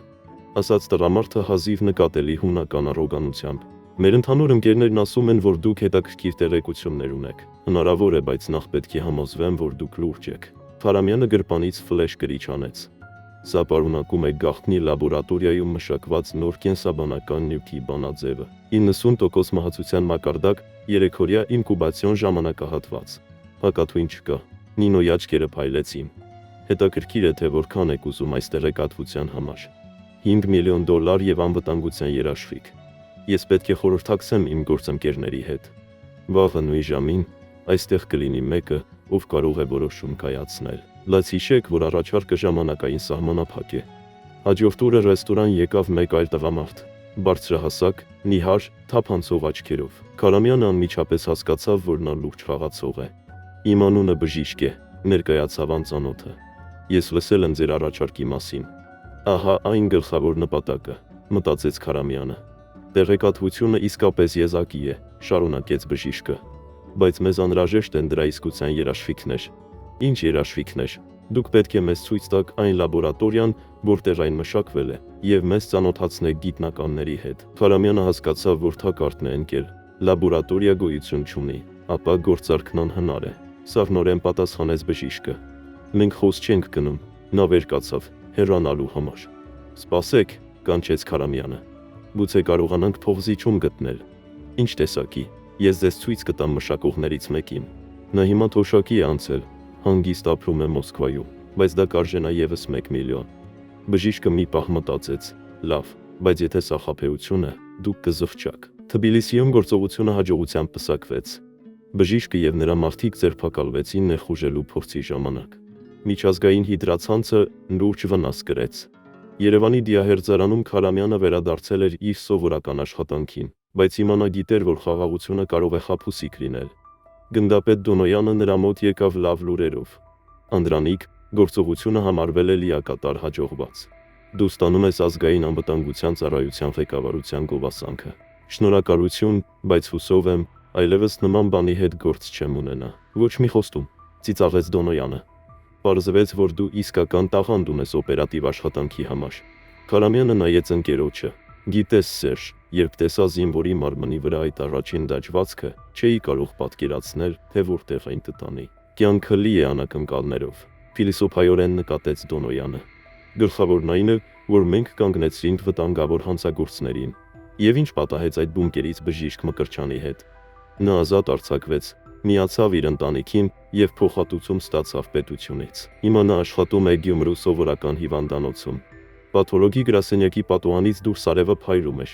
ասաց տղամարդը հազիվ նկատելի հունական առոգանությամբ։ Մեր ընդհանուր ընկերներն ասում են, որ դուք հետաքրքիր տեղեկություններ ունեք։ Հնարավոր է, բայց նախ պետք է համոզվեմ, որ դուք լուրջ եք։ Փարամյանը գրպանից ֆլեշ գրիչ անեց։ Սա պարունակում է գաղտնի լաբորատորիայում մշակված նոր կենսաբանական նյութի բանաձևը։ 90% մահացության մակարդակ, 3-օրյա ինկուբացիոն ժամանակահատված։ Հակաթույն չկա։ Նինոյի աչքերը փայլեցին։ Հետաքրքիր է, թե որքան եք ուզում այս տեղեկատվության համար։ $5 միլիոն եւ անվտանգության երաշխիք։ Ես պետք է խորհրդակցեմ իմ գործընկերների հետ։ Վաղը նույն ժամին այստեղ կլինի մեկը, ով կարող է որոշում կայացնել։ Լաց հիշեք, որ առաջարկը ժամանակային սահմանափակ է։ Հաջորդ օրը ռեստորան եկավ մեկ այլ տղամարդ։ Բարձրահասակ, նիհար, թափանցող աչքերով։ Քարամյանը անմիջապես հասկացավ, որ նա լուրջ խաղացող է։ Իմ անունը Բժիշկ է, ներկայացավ անծանոթը։ Ես լսել եմ ձեր առաջարկի մասին։ Ահա այն գլխավոր նպատակը, մտածեց Քարամյանը։ Տեղեկատվությունը իսկապես եզակի է, շարունակեց Բժիշկը։ Բայց մեզ անհրաժեշտ են դրա իսկության երաշխիքներ։ Ինչ երաշխիքներ։ Դուք պետք է մեզ ցույց տաք այն լաբորատորիան, որտեղ այն մշակվել է, եւ մեզ ծանոթացնեք գիտնականների հետ։ Քարամյանը հասկացավ, որ թակարդն է ընկել։ Լաբորատորիա գոյություն չունի, ապա գործարքն անհնար է։ Սառնորեն պատասխանեց Բժիշկը։ Մենք խոս չենք գնում, նա վեր կացավ, հեռանալու համար։ Սպասեք, կանչեց Քարամյանը։ Գուցե կարողանանք փողզիչում գտնել։ Ինչ տեսակի։ Ես ձեզ ցույց կտամ մշակողներից մեկին։ Նա հիմա թոշակի է անցել, հանգիստ ապրում է Մոսկվայում, բայց դա կարժենա եւս 1 միլիոն։ Բժիշկը մի պահ մտածեց. լավ, բայց եթե սա խաբեություն է, դուք կզղջաք։ Թբիլիսիում գործողությունը հաջողությամբ պսակվեց։ Բժիշկը եւ նրա մարդիկ ձերբակալվեցին ներխուժելու փորձի ժամանակ։ Միջազգային հիդրացանցը լուրջ վնաս կրեց։ Երևանի դիահերձարանում Քարամյանը վերադարձել էր իր սովորական աշխատանքին, բայց հիմա նա գիտեր, որ խաղաղությունը կարող է խաբուսիկ լինել։ Գնդապետ Դոնոյանը նրա մոտ եկավ լավ լուրերով։ Անդրանիկ, գործողությունը համարվել է լիակատար հաջողված։ Դու ստանում ես ազգային անվտանգության ծառայության ղեկավարության գովասանքը։ Շնորհակալություն, բայց հուսով եմ, այլևս նման բանի հետ գործ չեմ ունենա։ Ոչ մի խոստում, ծիծաղեց Դոնոյանը։ Պարզվեց, որ դու իսկական տաղանդ ունես օպերատիվ աշխատանքի համար։ Քարամյանը նայեց ընկերոջը։ Գիտես, Սերժ, երբ տեսա զինվորի մարմնի վրա այդ առաջին դաջվածքը, չէի կարող պատկերացնել, թե որտեղ այն կտանի։ Կյանքը լի է անակնկալներով, փիլիսոփայորեն նկատեց Դոնոյանը։ Գլխավորն այն է, որ մենք կանգնեցրինք վտանգավոր հանցագործներին։ Եվ ինչ պատահեց այդ բունկերից Բժիշկ Մկրտչյանի հետ։ Նա ազատ արձակվեց, միացավ իր ընտանիքին եւ փոխհատուցում ստացավ պետությունից։ Հիմա նա աշխատում է Գյումրու սովորական հիվանդանոցում։ Պաթոլոգի գրասենյակի պատուհանից դուրս արևը փայլում էր։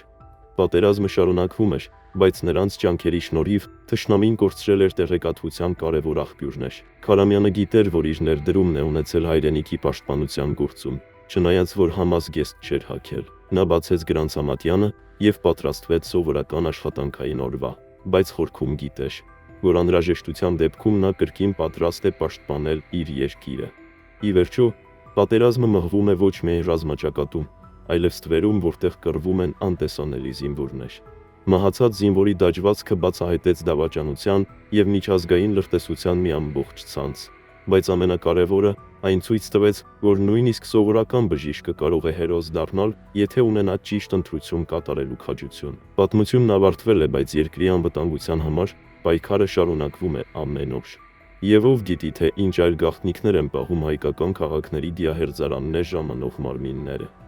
Պատերազմը շարունակվում էր, բայց նրանց ջանքերի շնորհիվ թշնամին կորցրել էր տեղեկատվության կարևոր աղբյուրներ։ Քարամյանը գիտեր, որ իր ներդրումն է ունեցել հայրենիքի պաշտպանության գործում, չնայած որ համազգեստ չէր հագել։ Նա բացեց գրանցամատյանը եւ պատրաստվեց սովորական աշխատանքային օրվա, բայց խորքում գիտեր, որ անհրաժեշտության դեպքում նա կրկին պատրաստ է պաշտպանել իր երկիրը։ Ի վերջո, պատերազմը մղվում է ոչ միայն ռազմաճակատում, այլև ստվերում, որտեղ կռվում են անտեսանելի զինվորներ։ Մահացած զինվորի դաջվածքը բացահայտեց դավաճանության եւ միջազգային լրտեսության մի ամբողջ ցանց, բայց ամենակարևորը, այն ցույց տվեց, որ նույնիսկ սովորական բժիշկը կարող է հերոս դառնալ, եթե ունենա ճիշտ ընտրություն կատարելու քաջություն։ Պատմությունն ավարտվել է, բայց երկրի անվտանգության համար պայքարը շարունակվում է ամեն օր։ Եվ ով գիտի, թե ինչ այլ գաղտնիքներ են պահում հայկական քաղաքների դիահերձարաններ ժամանող մարմինները։